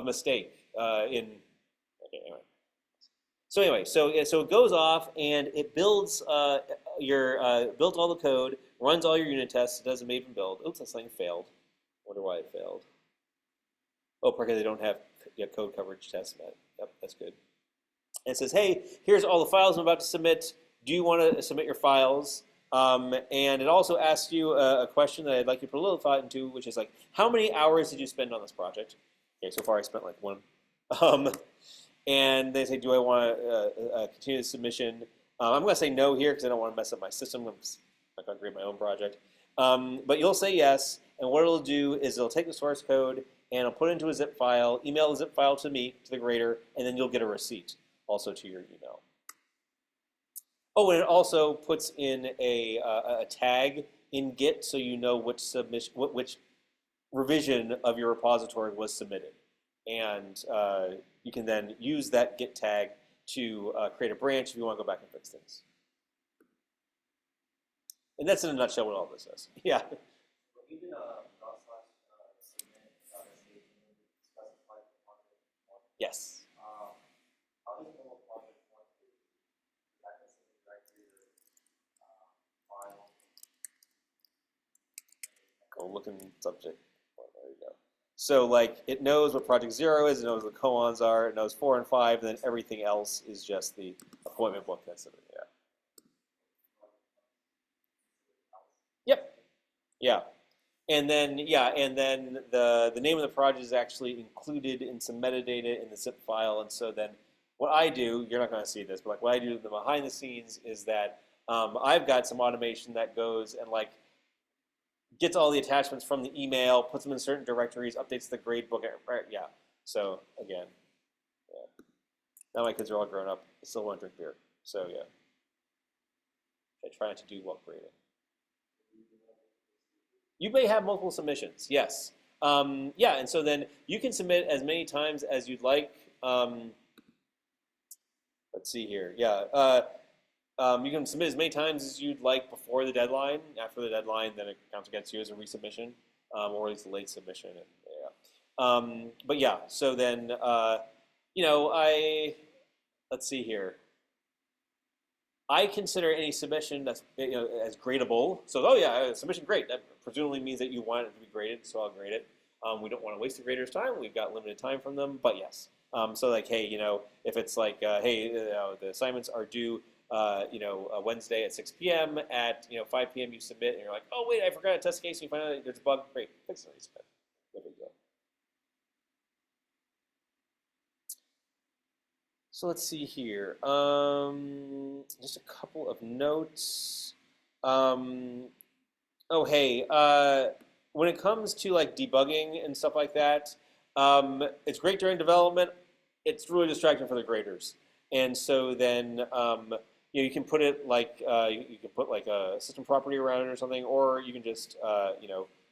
mistake okay, anyway. So anyway, so it goes off and it builds built all the code, runs all your unit tests, does a Maven build. Oops, that thing failed. Wonder why it failed. Oh, because they don't have code coverage tests met. Yep, that's good. And it says, hey, here's all the files I'm about to submit. Do you want to submit your files? And it also asks you a question that I'd like you to put a little thought into, which is like, how many hours did you spend on this project? Okay, so far I spent like 1. And they say, do I want to continue the submission? I'm going to say no here because I don't want to mess up my system. I'm not going to grade my own project. But you'll say yes, and what it'll do is it'll take the source code and it'll put it into a zip file, email the zip file to me, to the grader, and then you'll get a receipt also to your email. Oh, and it also puts in a tag in Git so you know which which revision of your repository was submitted. And you can then use that Git tag to create a branch if you want to go back and fix things. And that's in a nutshell what all this is. Yeah. Even submit specify the project one. Yes. How does the little project one do? Is that considered directly your file? Go look in subject. Oh, there you go. So like it knows what project 0 is, it knows what koans are, it knows 4 and 5, and then everything else is just the appointment book. That's it. Yeah. Yep. Yeah. And then the name of the project is actually included in some metadata in the zip file. And so then what I do, you're not going to see this, but like what I do behind the scenes is that I've got some automation that goes and like gets all the attachments from the email, puts them in certain directories, updates the grade book. Right? Yeah. So again, yeah. Now my kids are all grown up. I still want to drink beer. So yeah, I try not to do while grading. You may have multiple submissions. Yes. Yeah, and so then you can submit as many times as you'd like. Let's see here. Yeah. You can submit as many times as you'd like before the deadline. After the deadline, then it counts against you as a resubmission, or at least a late submission. And, yeah. But yeah, so then, let's see here. I consider any submission that's as gradable. So, oh yeah, submission great. That presumably means that you want it to be graded, so I'll grade it. We don't want to waste the graders' time. We've got limited time from them, but yes. So like, hey, if it's like, hey, the assignments are due, Wednesday at 6 p.m. At 5 p.m. you submit, and you're like, oh wait, I forgot a test case, and you find out there's a bug. Great, fix it, resubmit. No big deal. So let's see here. Just a couple of notes. Oh, hey, when it comes to like debugging and stuff like that, it's great during development. It's really distracting for the graders. And so then, you can put it like, you can put like a system property around it or something, or you can just,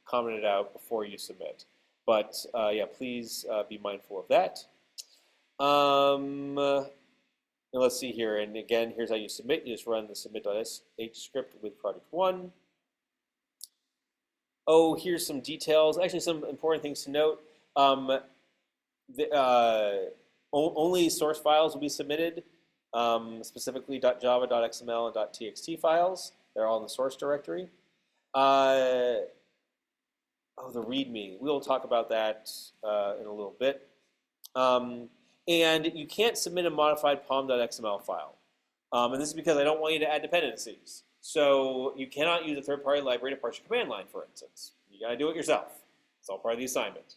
comment it out before you submit. But yeah, please be mindful of that. And let's see here. And again, here's how you submit. You just run the submit.sh script with project 1. Oh, here's some details. Actually, some important things to note. Only source files will be submitted, specifically .java, .xml, and .txt files. They're all in the source directory. Oh, the README. We'll talk about that in a little bit. And you can't submit a modified pom.xml file. And this is because I don't want you to add dependencies. So you cannot use a third-party library to parse your command line, for instance. You got to do it yourself. It's all part of the assignment.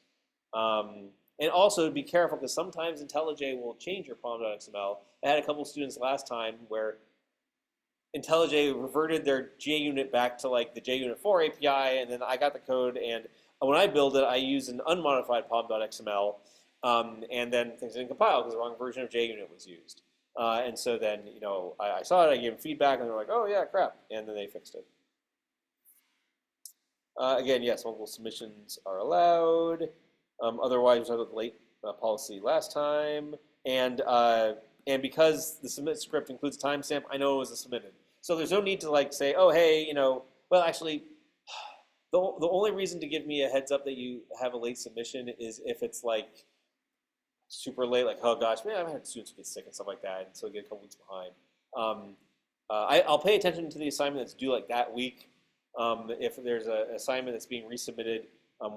And also be careful, because sometimes IntelliJ will change your pom.xml. I had a couple students last time where IntelliJ reverted their JUnit back to like the JUnit 4 API, and then I got the code, and when I build it, I use an unmodified pom.xml, and then things didn't compile because the wrong version of JUnit was used. And so then, I saw it, I gave them feedback, and they're like, oh yeah, crap, and then they fixed it. Again, yes, multiple submissions are allowed. Otherwise, we talked about the late policy last time, and because the submit script includes timestamp, I know it was submitted. So there's no need to like say, oh hey, well actually, the only reason to give me a heads up that you have a late submission is if it's like super late, like oh gosh, man, I've had students get sick and stuff like that, and so get a couple weeks behind. I'll pay attention to the assignment that's due like that week. If there's an assignment that's being resubmitted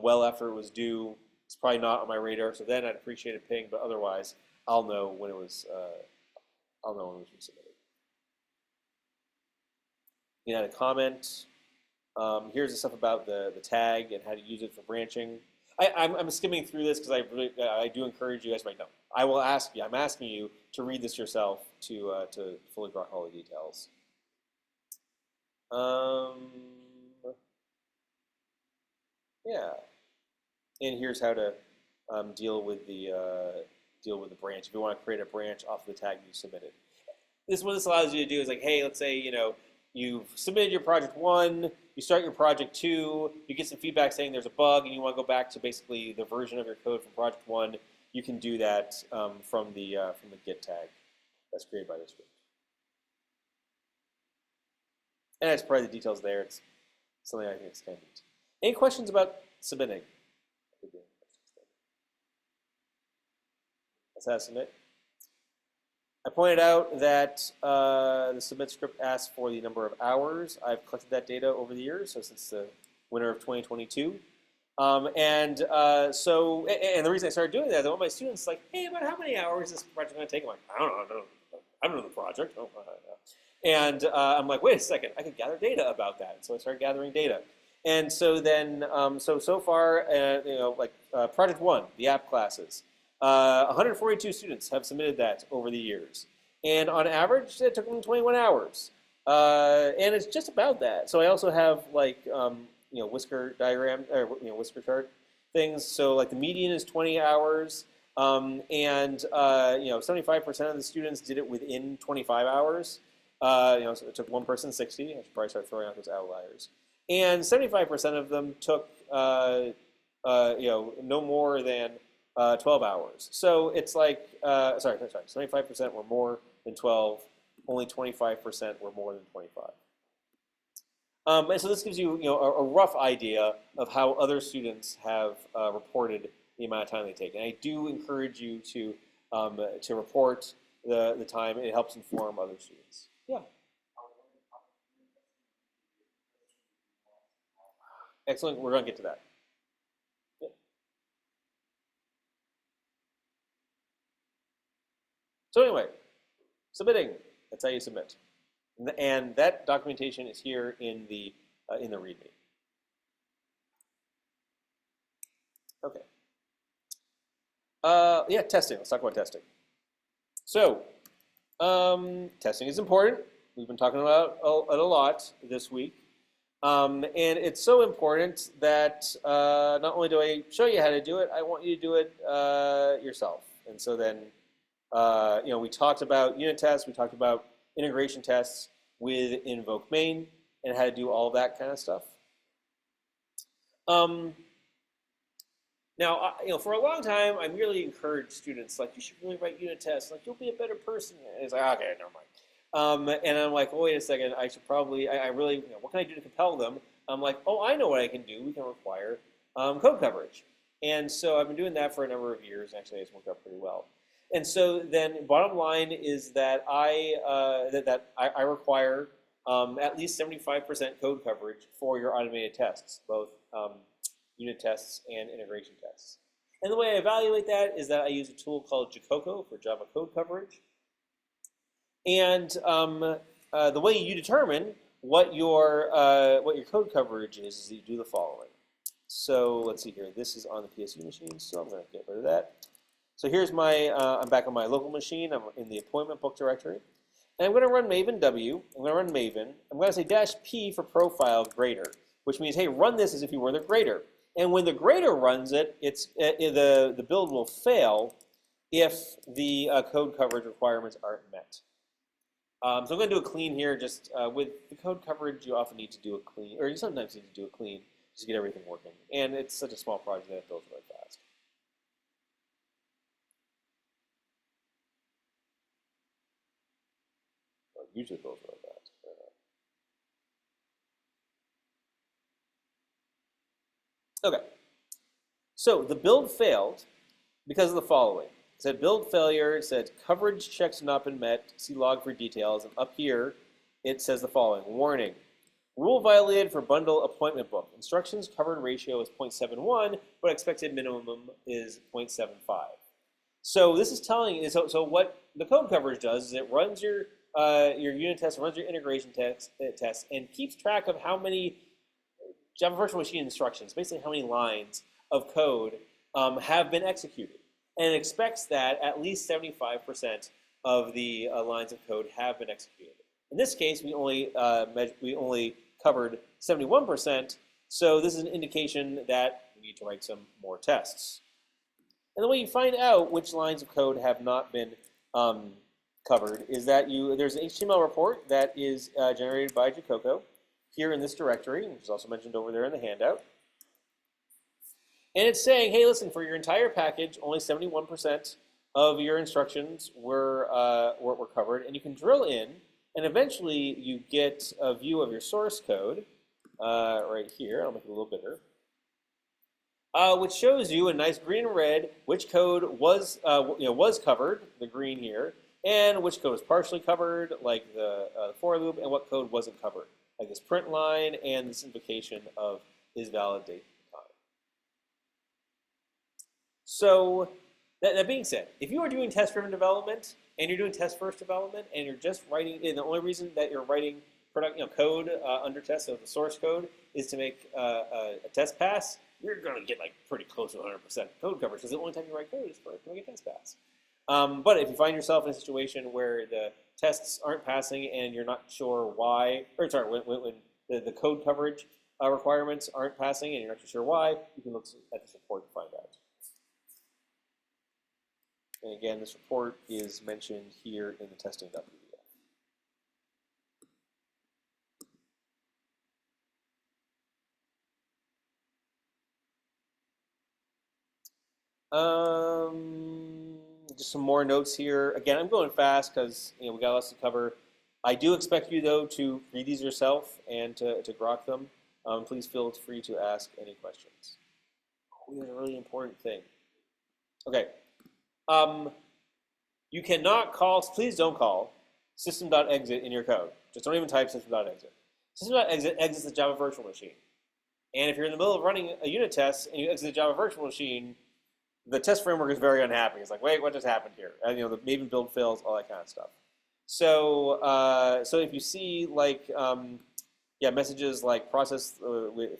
well after it was due, it's probably not on my radar. So then I'd appreciate a ping, but otherwise, I'll know when it was. I'll know when it was resubmitted. You can add a comment. Here's the stuff about the tag and how to use it for branching. I'm skimming through this because I do encourage you guys right now. I will ask you. I'm asking you to read this yourself to fully grok all the details. Yeah, and here's how to deal with the branch. If you want to create a branch off the tag you submitted, what this allows you to do is like, hey, let's say you've submitted your project 1, you start your project 2, you get some feedback saying there's a bug, and you want to go back to basically the version of your code from project 1. You can do that from the Git tag that's created by this group. And that's probably the details there. It's something I can extend. Any questions about submitting? Let's have submit. I pointed out that the submit script asks for the number of hours. I've collected that data over the years, so since the winter of 2022. And the reason I started doing that is I want my students like, hey, about how many hours is this project going to take? I'm like, I don't know the project. And I'm like, wait a second, I could gather data about that. And so I started gathering data. And so then, so far, project 1, the app classes, 142 students have submitted that over the years. And on average, it took them 21 hours. And it's just about that. So I also have like whisker diagram or whisker chart things. So like the median is 20 hours, and 75% of the students did it within 25 hours. So it took one person 60. I should probably start throwing out those outliers. And 75% of them took no more than 12 hours. So it's like 75% were more than 12. Only 25% were more than 25. And so this gives you, a rough idea of how other students have reported the amount of time they take. And I do encourage you to report the time. It helps inform other students. Yeah. Excellent. We're going to get to that. Yeah. So anyway, submitting. That's how you submit. And that documentation is here in the README. Okay. Yeah, testing. Let's talk about testing. So, testing is important. We've been talking about it a lot this week. And it's so important that not only do I show you how to do it, I want you to do it yourself. And so then, we talked about unit tests. We talked about integration tests with Invoke Main and how to do all of that kind of stuff. Now, for a long time, I really encouraged students, like, you should really write unit tests. Like, you'll be a better person. And it's like, okay, never mind. And I'm like, oh, wait a second. I should probably, I really, what can I do to compel them? I'm like, oh, I know what I can do. We can require code coverage. And so I've been doing that for a number of years. Actually, it's worked out pretty well. And so then, bottom line is that I require at least 75% code coverage for your automated tests, both unit tests and integration tests. And the way I evaluate that is that I use a tool called Jacoco for Java code coverage. And the way you determine what your code coverage is that you do the following. So let's see here. This is on the PSU machine, so I'm going to get rid of that. So here's my, I'm back on my local machine. I'm in the appointment book directory. And I'm going to run Maven W. I'm going to run Maven. I'm going to say -p for profile grader, which means, hey, run this as if you were the grader. And when the grader runs it, the build will fail if the code coverage requirements aren't met. So I'm going to do a clean here. Just with the code coverage, you often need to do a clean, or you sometimes need to do a clean just to get everything working. And it's such a small project that it builds really fast. Well, it usually builds really fast. Okay. So the build failed because of the following. It said build failure, it said coverage checks have not been met, see log for details, and up here it says the following, warning, rule violated for bundle appointment book. Instructions covered ratio is 0.71, but expected minimum is 0.75. So this is telling you, so what the code coverage does is it runs your unit test, runs your integration test, and keeps track of how many Java Virtual Machine instructions, basically how many lines of code have been executed. And it expects that at least 75% of the lines of code have been executed. In this case, we only covered 71%, so this is an indication that we need to write some more tests. And the way you find out which lines of code have not been covered is that there's an HTML report that is generated by Jacoco here in this directory, which is also mentioned over there in the handout. And it's saying, hey, listen, for your entire package, only 71% of your instructions were covered. And you can drill in, and eventually you get a view of your source code right here. I'll make it a little bigger. Which shows you in nice green and red which code was covered, the green here, and which code was partially covered, like the for loop, and what code wasn't covered, like this print line and this invocation of is valid date and time. So that being said, if you are doing test-driven development and you're doing test-first development and you're just writing, and the only reason that you're writing code under test, so the source code, is to make a test pass, you're going to get like pretty close to 100% code coverage because the only time you write code is to make a test pass. But if you find yourself in a situation where the tests aren't passing and you're not sure why, or sorry, when the code coverage requirements aren't passing and you're not too sure why, you can look at this report to find out. And again, this report is mentioned here in the testing.pdf. Just some more notes here. Again, I'm going fast because we got lots to cover. I do expect you though to read these yourself and to grok them. Please feel free to ask any questions. Oh, here's a really important thing. Okay. You cannot call, please don't call system.exit in your code. Just don't even type system.exit. System.exit exits the Java virtual machine. And if you're in the middle of running a unit test and you exit the Java virtual machine, the test framework is very unhappy. It's like, wait, what just happened here? And, the Maven build fails, all that kind of stuff. So, so if you see like, messages like process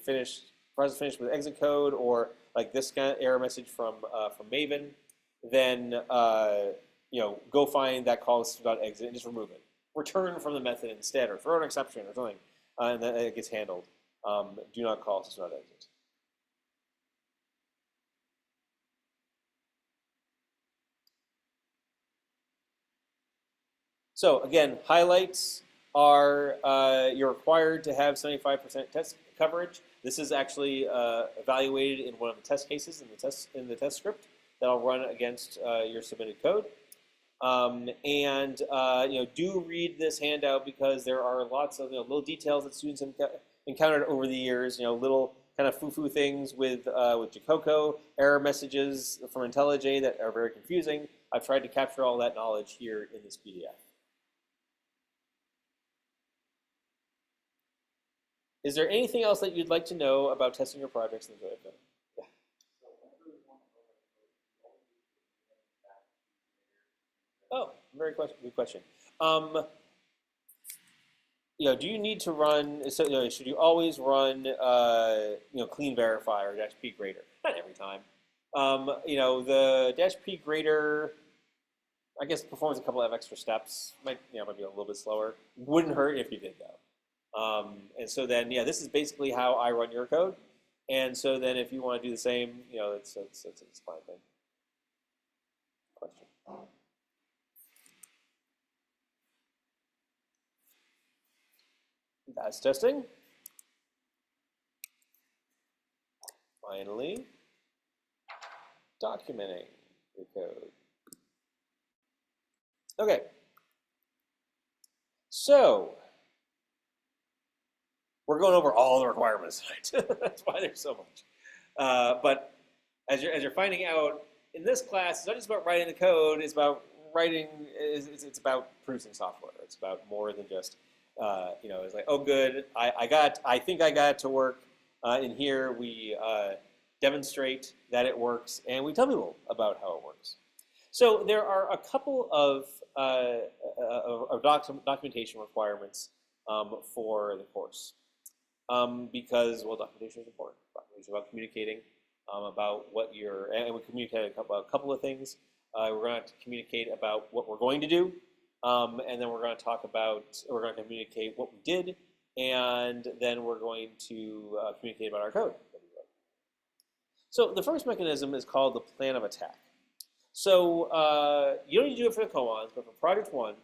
finished with exit code, or like this kind of error message from Maven, then go find that call system.exit and just remove it. Return from the method instead, or throw an exception or something, and then it gets handled. Do not call system.exit. So again, highlights are you're required to have 75% test coverage. This is actually evaluated in one of the test cases in the test script that I'll run against your submitted code. Do read this handout because there are lots of little details that students have encountered over the years. Little kind of foo-foo things with Jacoco, error messages from IntelliJ that are very confusing. I've tried to capture all that knowledge here in this PDF. Is there anything else that you'd like to know about testing your projects in the Joy of Coding? Yeah. Oh, very good question. Do you need to run? So, should you always run, clean verify or -p grader? Not every time. The -p grader, I guess, performs a couple of extra steps. Might be a little bit slower. Wouldn't hurt if you did though. And so then, this is basically how I run your code. And so then, if you want to do the same, it's a fine thing. Question. That's testing. Finally, documenting your code. Okay. So we're going over all the requirements tonight. That's why there's so much. But as you're finding out in this class, it's not just about writing the code. It's about writing. It's about producing software. It's about more than just it's like, oh, good. I think I got it to work. In here, we demonstrate that it works, and we tell people about how it works. So there are a couple of documentation requirements for the course. Because, well, documentation is important. Documentation is about communicating about what and we communicate a couple of things. We're going to communicate about what we're going to do, and then we're going to communicate what we did, and then we're going to communicate about our code. So the first mechanism is called the plan of attack. So you don't need to do it for the koans, but for project one,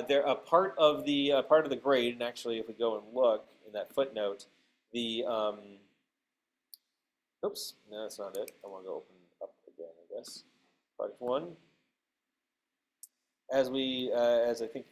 they're a part of the grade, and actually, if we go and look in that footnote, oops, no, that's not it. I want to go open up again, I guess. Project one, as I think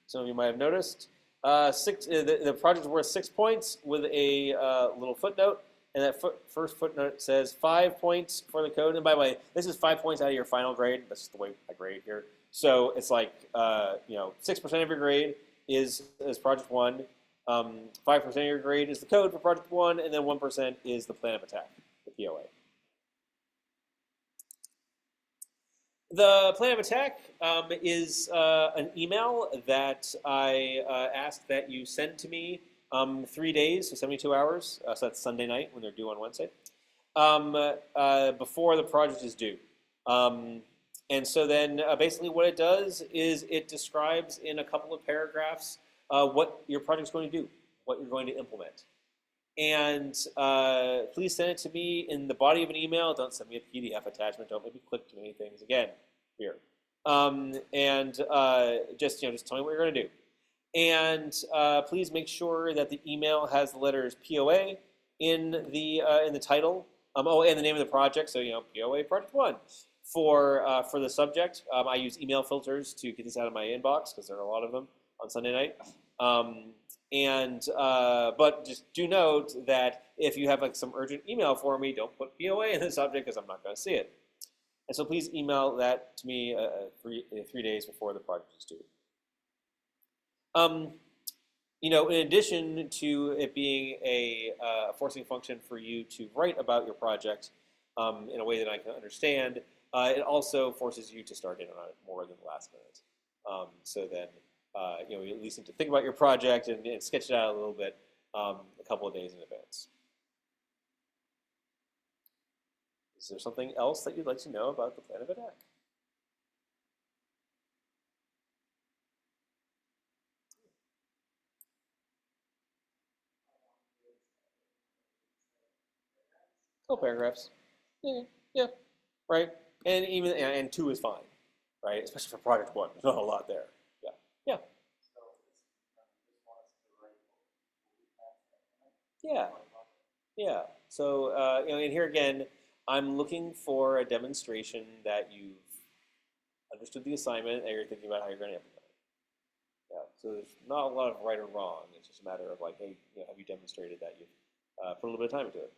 some of you might have noticed, the project is worth 6 points with a little footnote, and that first footnote says 5 points for the code. And by the way, this is 5 points out of your final grade. That's just the way I grade here. So it's like 6% of your grade is project one, 5% of your grade is the code for project one, and then 1% is the plan of attack, the POA. The plan of attack is an email that I ask that you send to me 3 days, so 72 hours. So that's Sunday night when they're due on Wednesday, before the project is due. And so then basically what it does is it describes in a couple of paragraphs what your project's going to do, what you're going to implement. And please send it to me in the body of an email. Don't send me a PDF attachment. Don't make me click too many things. Again, here. And just tell me what you're going to do. And please make sure that the email has the letters POA in the title. And the name of the project. So POA Project 1 for the subject. I use email filters to get this out of my inbox because there are a lot of them on Sunday night. But just do note that if you have like some urgent email for me, don't put POA in the subject because I'm not going to see it. And so please email that to me 3 days before the project is due. In addition to it being a forcing function for you to write about your project in a way that I can understand, it also forces you to start in on it more than the last minute. So then, you at least need to think about your project and sketch it out a little bit a couple of days in advance. Is there something else that you'd like to know about the plan of attack? Couple paragraphs. Yeah, right. And 2 is fine, right? Especially for project 1, there's not a lot there. Yeah. Yeah. So and here again, I'm looking for a demonstration that you've understood the assignment and you're thinking about how you're going to implement it. Yeah. So there's not a lot of right or wrong. It's just a matter of like, hey, have you demonstrated that you've put a little bit of time into it?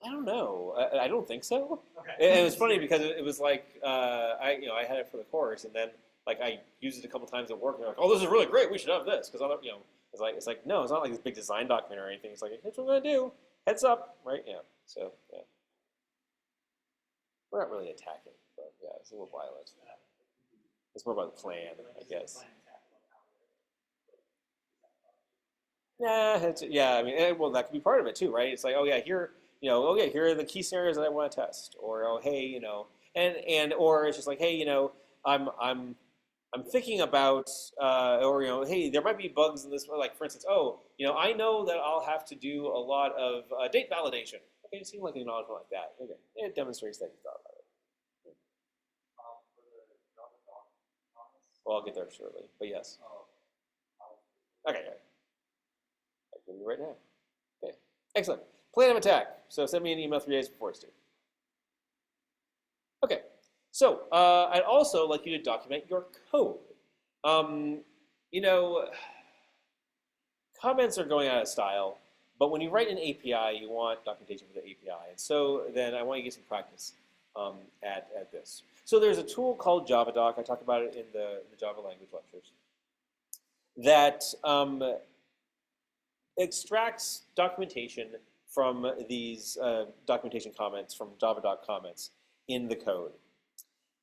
I don't know. I don't think so. Okay. And it was funny because it was like I had it for the course, and then like I used it a couple times at work, and they're like, "Oh, this is really great. We should have this." Because it's like no, it's not like this big design document or anything. It's like here's what we're gonna do. Heads up, right? Yeah. So yeah, we're not really attacking, but yeah, it's a little violent. It's more about the plan, I guess. Yeah. I mean, well, that could be part of it too, right? It's like, oh yeah, here are the key scenarios that I want to test, or oh hey, or it's just like, hey, I'm thinking about, or hey, there might be bugs in this. Like for instance, I know that I'll have to do a lot of date validation. Okay, it seems like an acknowledgement like that. Okay, it demonstrates that you thought about it. For the Java doc comments, Well, I'll get there shortly, but yes. Okay, I can do it right now. Okay, excellent. Plan of attack. So send me an email 3 days before it's due. Okay, so I'd also like you to document your code. Um, you know, Comments are going out of style, but when you write an API, you want documentation for the API. And so then I want you to get some practice at this. So there's a tool called JavaDoc. I talk about it in the Java language lectures that extracts documentation from these documentation comments, from JavaDoc comments in the code.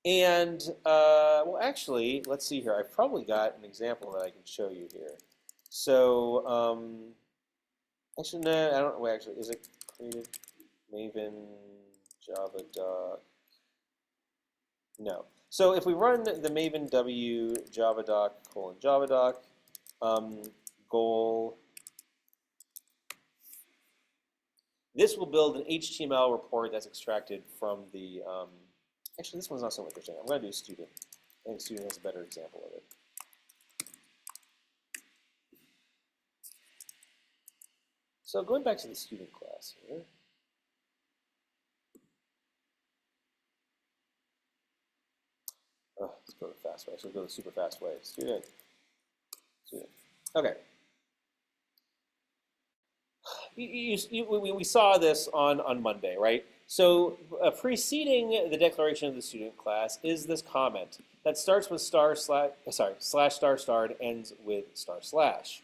And, well, actually, let's see here. I've probably got an example that I can show you here. So, actually, no, I don't, wait, actually, is it created Maven JavaDoc? No. So if we run the Maven W JavaDoc :JavaDoc goal, this will build an HTML report that's extracted from the, actually this one's not so interesting. I'm going to do student. I think student has a better example of it. So going back to the student class here. Oh, let's go the fast way. So go the super fast way. Student. Okay. We saw this on Monday, right? So preceding the declaration of the student class is this comment that starts with slash star and ends with //.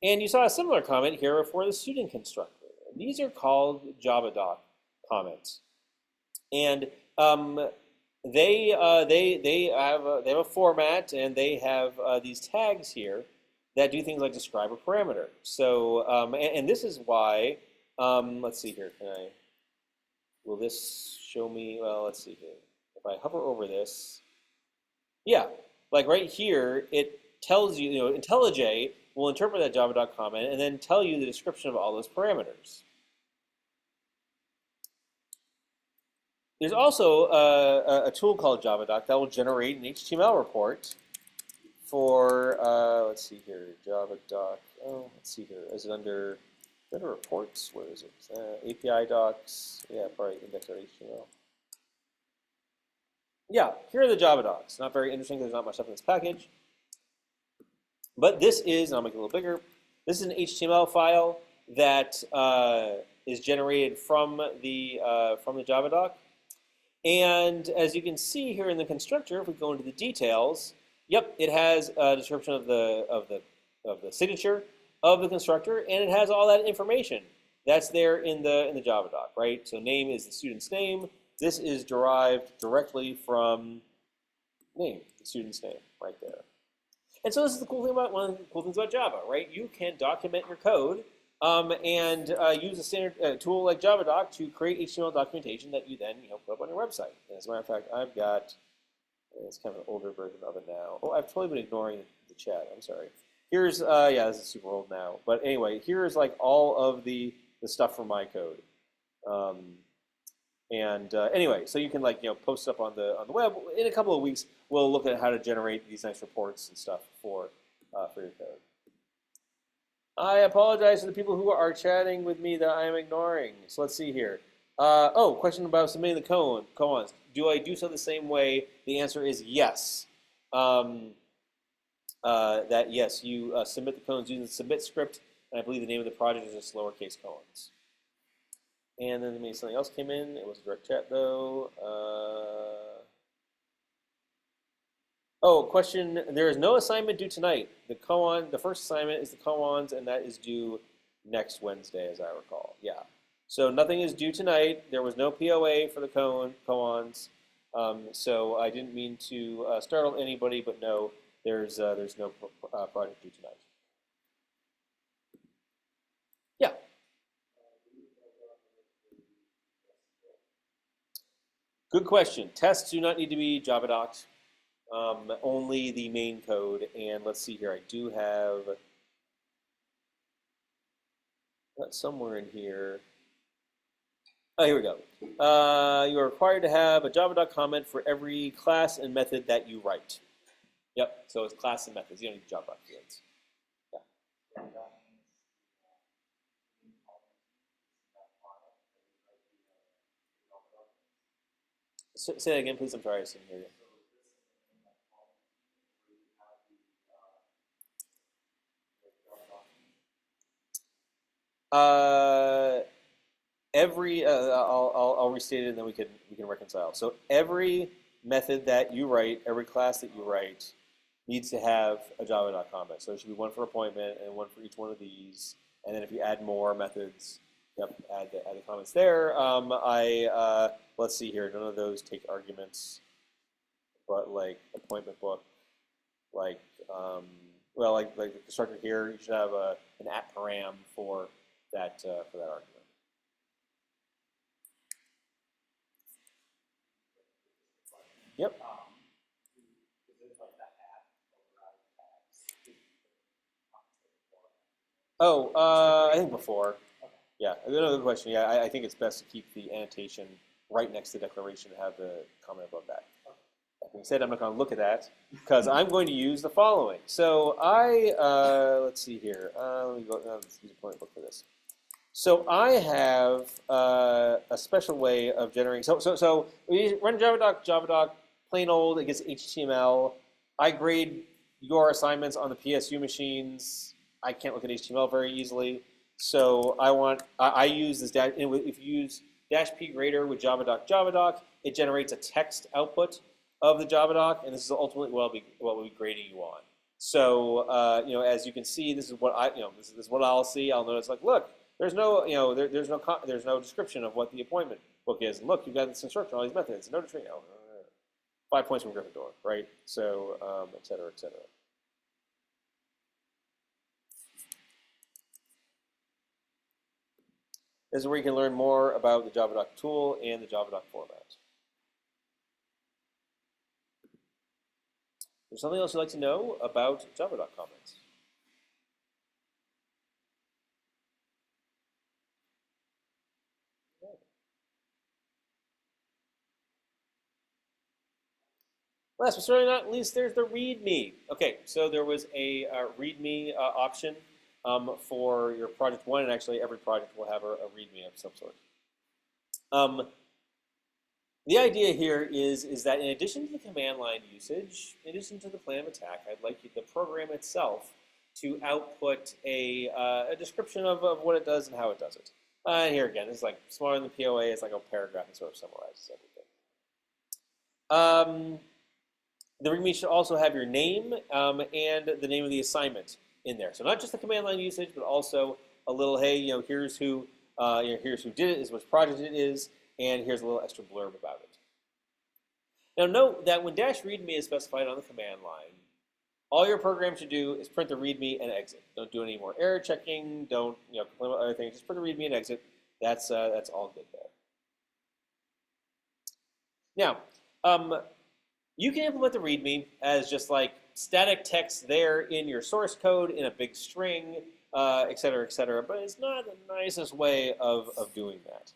And you saw a similar comment here for the student constructor. These are called JavaDoc comments, and they have a format, and they have these tags here that do things like describe a parameter. So and this is why. Let's see here. Will this show me? Well, let's see here. If I hover over this, yeah, like right here, it tells you, IntelliJ will interpret that Java.comment comment and then tell you the description of all those parameters. There's also a tool called JavaDoc that will generate an HTML report for, let's see here, JavaDoc. Oh, let's see here. Is it under reports? Where is it? API docs. Yeah, probably index.html. Yeah, here are the Java docs. Not very interesting because there's not much stuff in this package. But this is, and I'll make it a little bigger, this is an HTML file that is generated from the Java doc. And as you can see here in the constructor, if we go into the details, yep, it has a description of the signature of the constructor, and it has all that information that's there in the Java doc, right? So name is the student's name. This is derived directly from name, the student's name, right there. And so this is the cool thing about one of the cool things about Java, right? You can document your code and use a standard tool like JavaDoc to create HTML documentation that you then put up on your website. And as a matter of fact, I've got it's kind of an older version of it now. Oh, I've totally been ignoring the chat. I'm sorry. Here's yeah, this is super old now. But anyway, here's like all of the stuff from my code. Anyway, so you can post up on the web. In a couple of weeks, we'll look at how to generate these nice reports and stuff for your code. I apologize to the people who are chatting with me that I am ignoring. So let's see here. Oh, question about submitting the koans. Do I do so the same way? The answer is yes. That yes, you submit the koans using the submit script, and I believe the name of the project is just lowercase koans. And then maybe something else came in. It was a direct chat though. Oh, question. There is no assignment due tonight. The first assignment is the koans, and that is due next Wednesday, as I recall. Yeah. So nothing is due tonight. There was no POA for the koans. So I didn't mean to startle anybody, but no, there's no project due tonight. Yeah. Good question. Tests do not need to be Java docs. Only the main code. And let's see here. I do have somewhere in here. Oh, here we go. You are required to have a JavaDoc comment for every class and method that you write. Yep. So it's class and methods. You don't need JavaDoc fields. Yeah. Say that again, please. I'm sorry, I didn't hear you. I'll restate it and then we can reconcile. So every method that you write, every class that you write, needs to have a Java.comment comment. So there should be one for appointment and one for each one of these. And then if you add more methods, yep, add the comments there. Let's see here. None of those take arguments, but like appointment book, like like the constructor here, you should have an at param for that argument. Yep. Oh, I think before. Yeah, another question. Yeah, I think it's best to keep the annotation right next to the declaration and have the comment above that. That being said, I'm not going to look at that because I'm going to use the following. So let's see here. Let me go. Let's use a point book for this. So I have a special way of generating. So we run JavaDoc, plain old. It gets HTML. I grade your assignments on the PSU machines. I can't look at HTML very easily. So I use this dash. If you use -p grader with JavaDoc, it generates a text output of the JavaDoc, and this is ultimately what we'll be grading you on. So as you can see, this is what this is what I'll see. I'll notice like, look, there's no there's no description of what the appointment book is. And look, you've got this instruction, all these methods, no description. 5 points from Gryffindor, right? So et cetera, et cetera. This is where you can learn more about the JavaDoc tool and the JavaDoc format. there something else you'd like to know about Java.comments? Last but certainly not least, there's the README. Okay, so there was a README option for your project one, and actually every project will have a README of some sort. The idea here is that in addition to the command line usage, in addition to the plan of attack, I'd like the program itself to output a description of what it does and how it does it. Here again, it's like smaller than POA. It's like a paragraph that sort of summarizes everything. The README should also have your name and the name of the assignment in there. So not just the command line usage, but also a little, hey, here's who here's who did it, is which project it is, and here's a little extra blurb about it. Now note that when -readme is specified on the command line, all your program should do is print the README and exit. Don't do any more error checking. Don't complain about other things. Just print the README and exit. That's all good there. Now, you can implement the README as just like static text there in your source code in a big string, et cetera, but it's not the nicest way of doing that.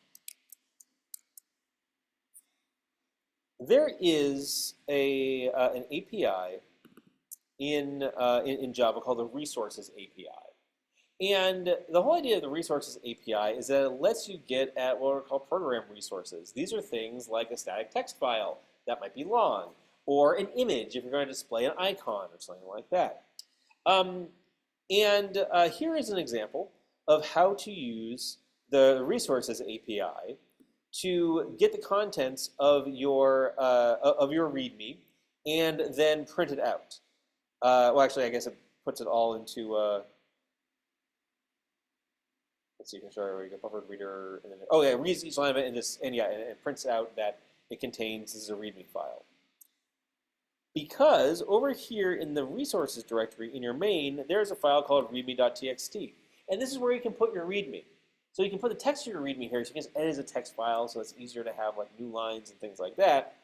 There is an API in Java called the Resources API. And the whole idea of the Resources API is that it lets you get at what are called program resources. These are things like a static text file that might be long, or an image if you're going to display an icon or something like that. Here is an example of how to use the Resources API to get the contents of your README and then print it out. Well, actually, I guess it puts it all into. Let's see, we got buffered reader, and then reads each line of it, and it prints out that it contains this is a README file. Because over here in the resources directory in your main, there's a file called readme.txt, and this is where you can put your README. So you can put the text of your README here, so you can just edit as a text file, so it's easier to have like new lines and things like that.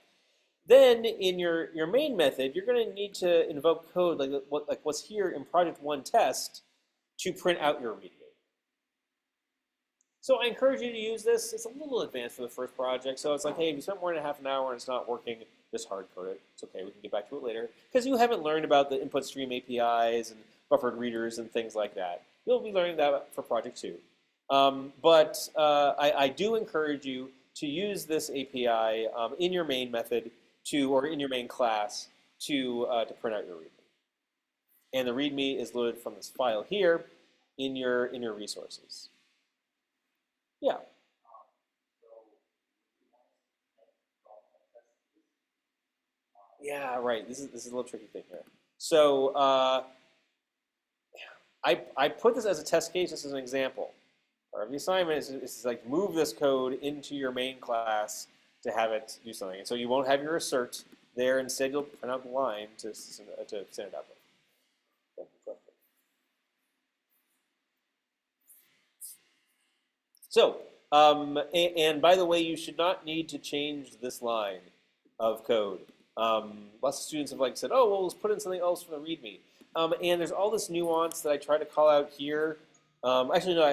Then in your main method, you're going to need to invoke code like what's here in project one test to print out your README. So I encourage you to use this. It's a little advanced for the first project, so it's like, hey, if you spent more than half an hour and it's not working, just hard code it. It's okay, we can get back to it later. Because you haven't learned about the input stream APIs and buffered readers and things like that. You'll be learning that for project two. I do encourage you to use this API in your main method or in your main class to print out your README. And the README is loaded from this file here in your resources. Yeah. Yeah, right. This is a little tricky thing here. So I put this as a test case. This is an example. Part of the assignment is like move this code into your main class to have it do something. And so you won't have your assert there. Instead, you'll print out the line to send it out with. So, and by the way, you should not need to change this line of code. Lots of students have said, oh, well, let's put in something else from the README. And there's all this nuance that I try to call out here. Actually, no,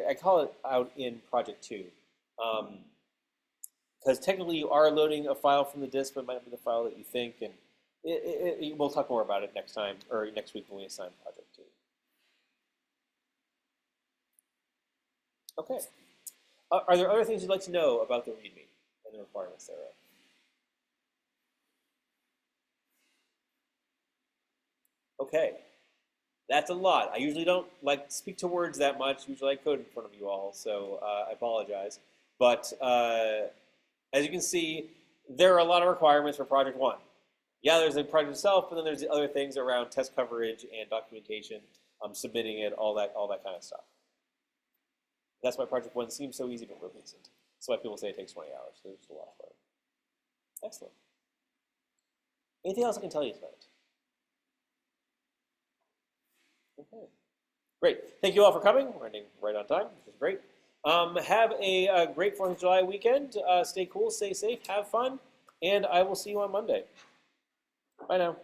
I call it out in project two. Because technically you are loading a file from the disk, but it might not be the file that you think. And we'll talk more about it next time, or next week when we assign project two. Okay. Are there other things you'd like to know about the README and the requirements thereof? Okay, that's a lot. I usually don't speak to words that much. Usually I code in front of you all, so I apologize. But as you can see, there are a lot of requirements for project one. Yeah, there's the project itself, but then there's the other things around test coverage and documentation, submitting it, all that kind of stuff. That's why project one seems so easy, but really isn't. That's why people say it takes 20 hours. So there's a lot for it. Excellent. Anything else I can tell you tonight? Okay. Great. Thank you all for coming. We're ending right on time, which is great. Have a great 4th of July weekend. Stay cool, stay safe, have fun, and I will see you on Monday. Bye now.